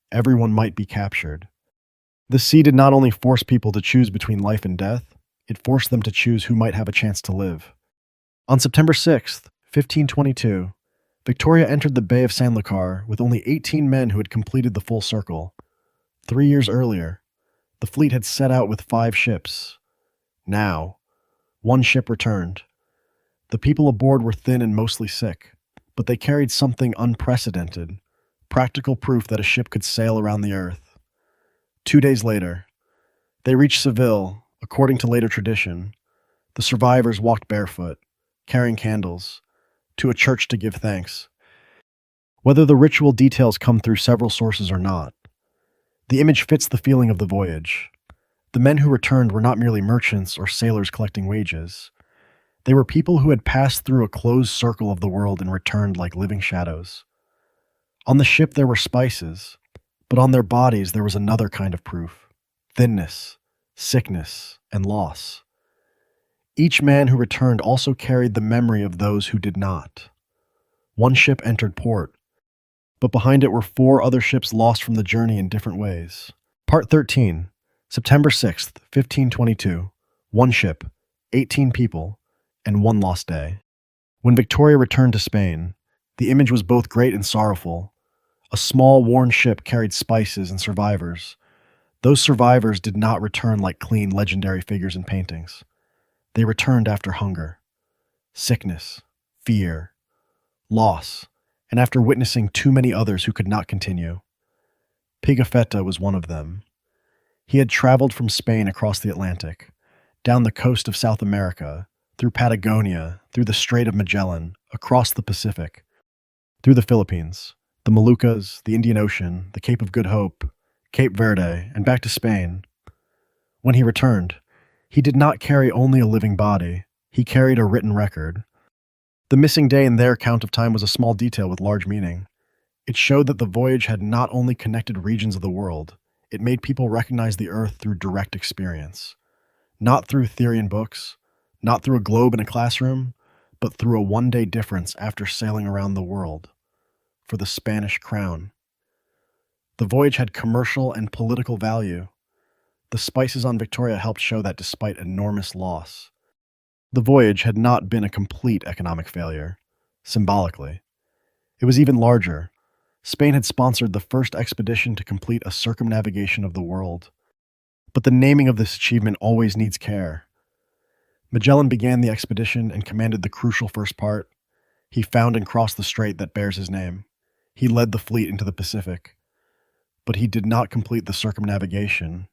everyone might be captured. The sea did not only force people to choose between life and death, it forced them to choose who might have a chance to live. On September 6th, 1522, Victoria entered the Bay of San Lucar with only 18 men who had completed the full circle. 3 years earlier, the fleet had set out with 5 ships. Now, 1 ship returned. The people aboard were thin and mostly sick, but they carried something unprecedented, practical proof that a ship could sail around the earth. 2 days later, they reached Seville. According to later tradition, the survivors walked barefoot, carrying candles, to a church to give thanks. Whether the ritual details come through several sources or not, the image fits the feeling of the voyage. The men who returned were not merely merchants or sailors collecting wages. They were people who had passed through a closed circle of the world and returned like living shadows. On the ship there were spices, but on their bodies there was another kind of proof: thinness, sickness, and loss. Each man who returned also carried the memory of those who did not. One ship entered port, but behind it were 4 other ships lost from the journey in different ways. Part 13, September 6th, 1522. One ship, 18 people, and one lost day. When Victoria returned to Spain, the image was both great and sorrowful. A small, worn ship carried spices and survivors. Those survivors did not return like clean, legendary figures in paintings. They returned after hunger, sickness, fear, loss, and after witnessing too many others who could not continue. Pigafetta was one of them. He had traveled from Spain across the Atlantic, down the coast of South America, through Patagonia, through the Strait of Magellan, across the Pacific, through the Philippines, the Moluccas, the Indian Ocean, the Cape of Good Hope, Cape Verde, and back to Spain. When he returned, he did not carry only a living body, he carried a written record. The missing day in their account of time was a small detail with large meaning. It showed that the voyage had not only connected regions of the world, it made people recognize the Earth through direct experience. Not through theory in books, not through a globe in a classroom, but through a one-day difference after sailing around the world. For the Spanish crown. The voyage had commercial and political value. The spices on Victoria helped show that despite enormous loss, the voyage had not been a complete economic failure, symbolically. It was even larger. Spain had sponsored the first expedition to complete a circumnavigation of the world. But the naming of this achievement always needs care. Magellan began the expedition and commanded the crucial first part. He found and crossed the strait that bears his name. He led the fleet into the Pacific. But he did not complete the circumnavigation.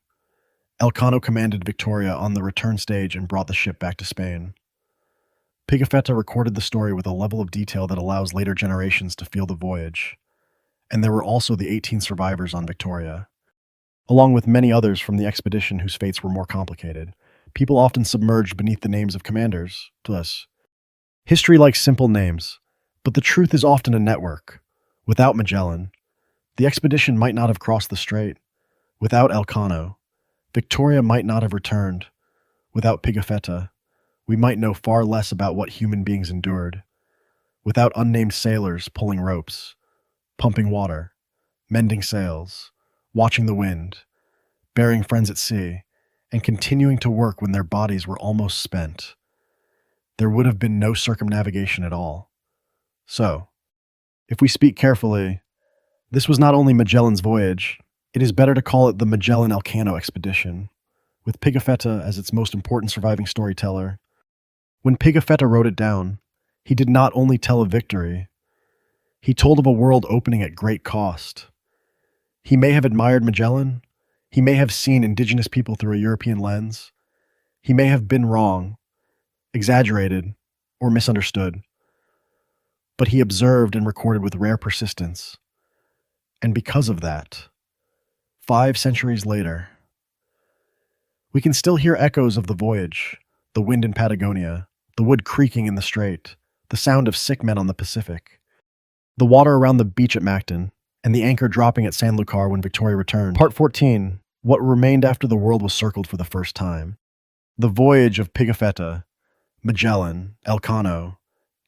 Elcano commanded Victoria on the return stage and brought the ship back to Spain. Pigafetta recorded the story with a level of detail that allows later generations to feel the voyage. And there were also the 18 survivors on Victoria, along with many others from the expedition whose fates were more complicated. People often submerged beneath the names of commanders. Plus, history likes simple names, but the truth is often a network. Without Magellan, the expedition might not have crossed the strait. Without Elcano, Victoria might not have returned. Without Pigafetta, we might know far less about what human beings endured. Without unnamed sailors pulling ropes, pumping water, mending sails, watching the wind, burying friends at sea, and continuing to work when their bodies were almost spent, there would have been no circumnavigation at all. So, if we speak carefully, this was not only Magellan's voyage, it is better to call it the Magellan-Elcano expedition, with Pigafetta as its most important surviving storyteller. When Pigafetta wrote it down, he did not only tell of victory, he told of a world opening at great cost. He may have admired Magellan, he may have seen indigenous people through a European lens, he may have been wrong, exaggerated, or misunderstood, but he observed and recorded with rare persistence. And because of that, 5 centuries later, we can still hear echoes of the voyage, the wind in Patagonia, the wood creaking in the strait, the sound of sick men on the Pacific, the water around the beach at Mactan, and the anchor dropping at Sanlúcar when Victoria returned. Part 14, what remained after the world was circled for the first time. The voyage of Pigafetta, Magellan, Elcano,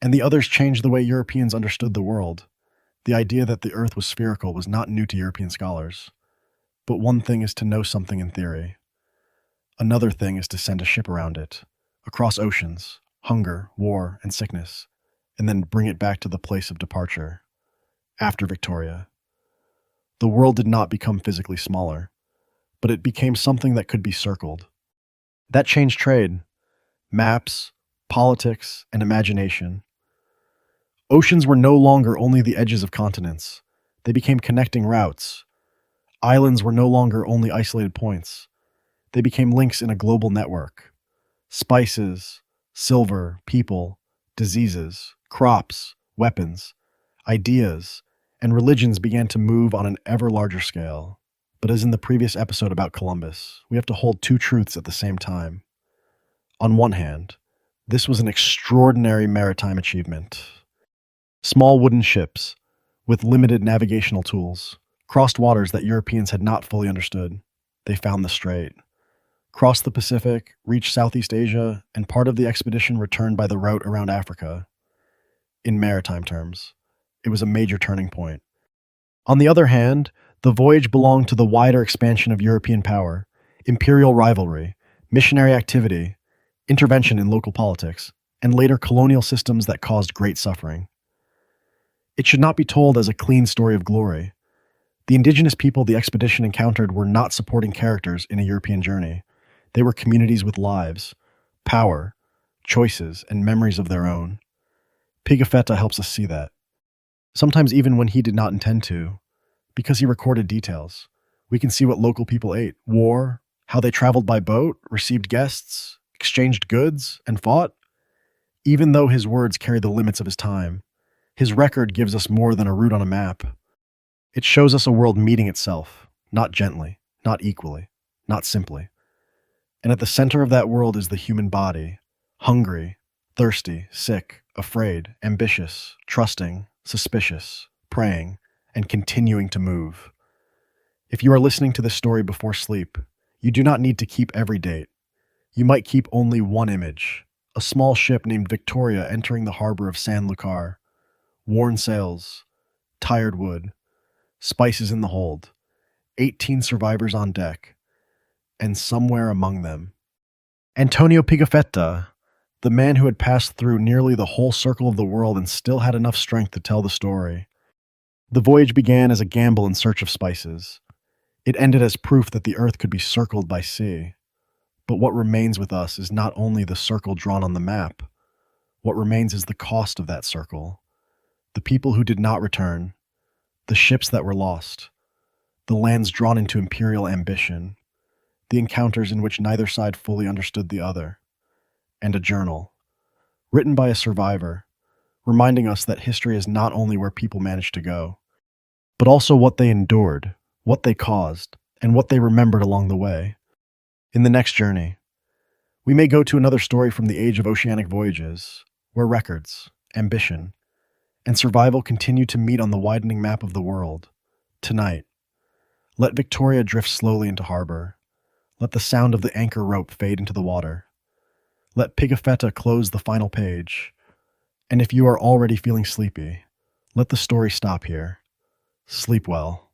and the others changed the way Europeans understood the world. The idea that the Earth was spherical was not new to European scholars. But one thing is to know something in theory. Another thing is to send a ship around it, across oceans, hunger, war, and sickness, and then bring it back to the place of departure. After Victoria, the world did not become physically smaller, but it became something that could be circled. That changed trade, maps, politics, and imagination. Oceans were no longer only the edges of continents. They became connecting routes. Islands were no longer only isolated points. They became links in a global network. Spices, silver, people, diseases, crops, weapons, ideas, and religions began to move on an ever larger scale. But as in the previous episode about Columbus, we have to hold 2 truths at the same time. On one hand, this was an extraordinary maritime achievement. Small wooden ships, with limited navigational tools, crossed waters that Europeans had not fully understood. They found the strait, crossed the Pacific, reached Southeast Asia, and part of the expedition returned by the route around Africa. In maritime terms, it was a major turning point. On the other hand, the voyage belonged to the wider expansion of European power, imperial rivalry, missionary activity, intervention in local politics, and later colonial systems that caused great suffering. It should not be told as a clean story of glory. The indigenous people the expedition encountered were not supporting characters in a European journey. They were communities with lives, power, choices, and memories of their own. Pigafetta helps us see that. Sometimes even when he did not intend to, because he recorded details. We can see what local people ate, wore, how they traveled by boat, received guests, exchanged goods, and fought. Even though his words carry the limits of his time, his record gives us more than a route on a map. It shows us a world meeting itself, not gently, not equally, not simply. And at the center of that world is the human body, hungry, thirsty, sick, afraid, ambitious, trusting, suspicious, praying, and continuing to move. If you are listening to this story before sleep, you do not need to keep every date. You might keep only one image, a small ship named Victoria entering the harbor of San Lucar, worn sails, tired wood, spices in the hold, 18 survivors on deck, and somewhere among them, Antonio Pigafetta, the man who had passed through nearly the whole circle of the world and still had enough strength to tell the story. The voyage began as a gamble in search of spices. It ended as proof that the earth could be circled by sea. But what remains with us is not only the circle drawn on the map. What remains is the cost of that circle. The people who did not return, the ships that were lost, the lands drawn into imperial ambition, the encounters in which neither side fully understood the other, and a journal, written by a survivor, reminding us that history is not only where people managed to go, but also what they endured, what they caused, and what they remembered along the way. In the next journey, we may go to another story from the age of oceanic voyages, where records, ambition, and survival continue to meet on the widening map of the world. Tonight, let Victoria drift slowly into harbor. Let the sound of the anchor rope fade into the water. Let Pigafetta close the final page. And if you are already feeling sleepy, let the story stop here. Sleep well.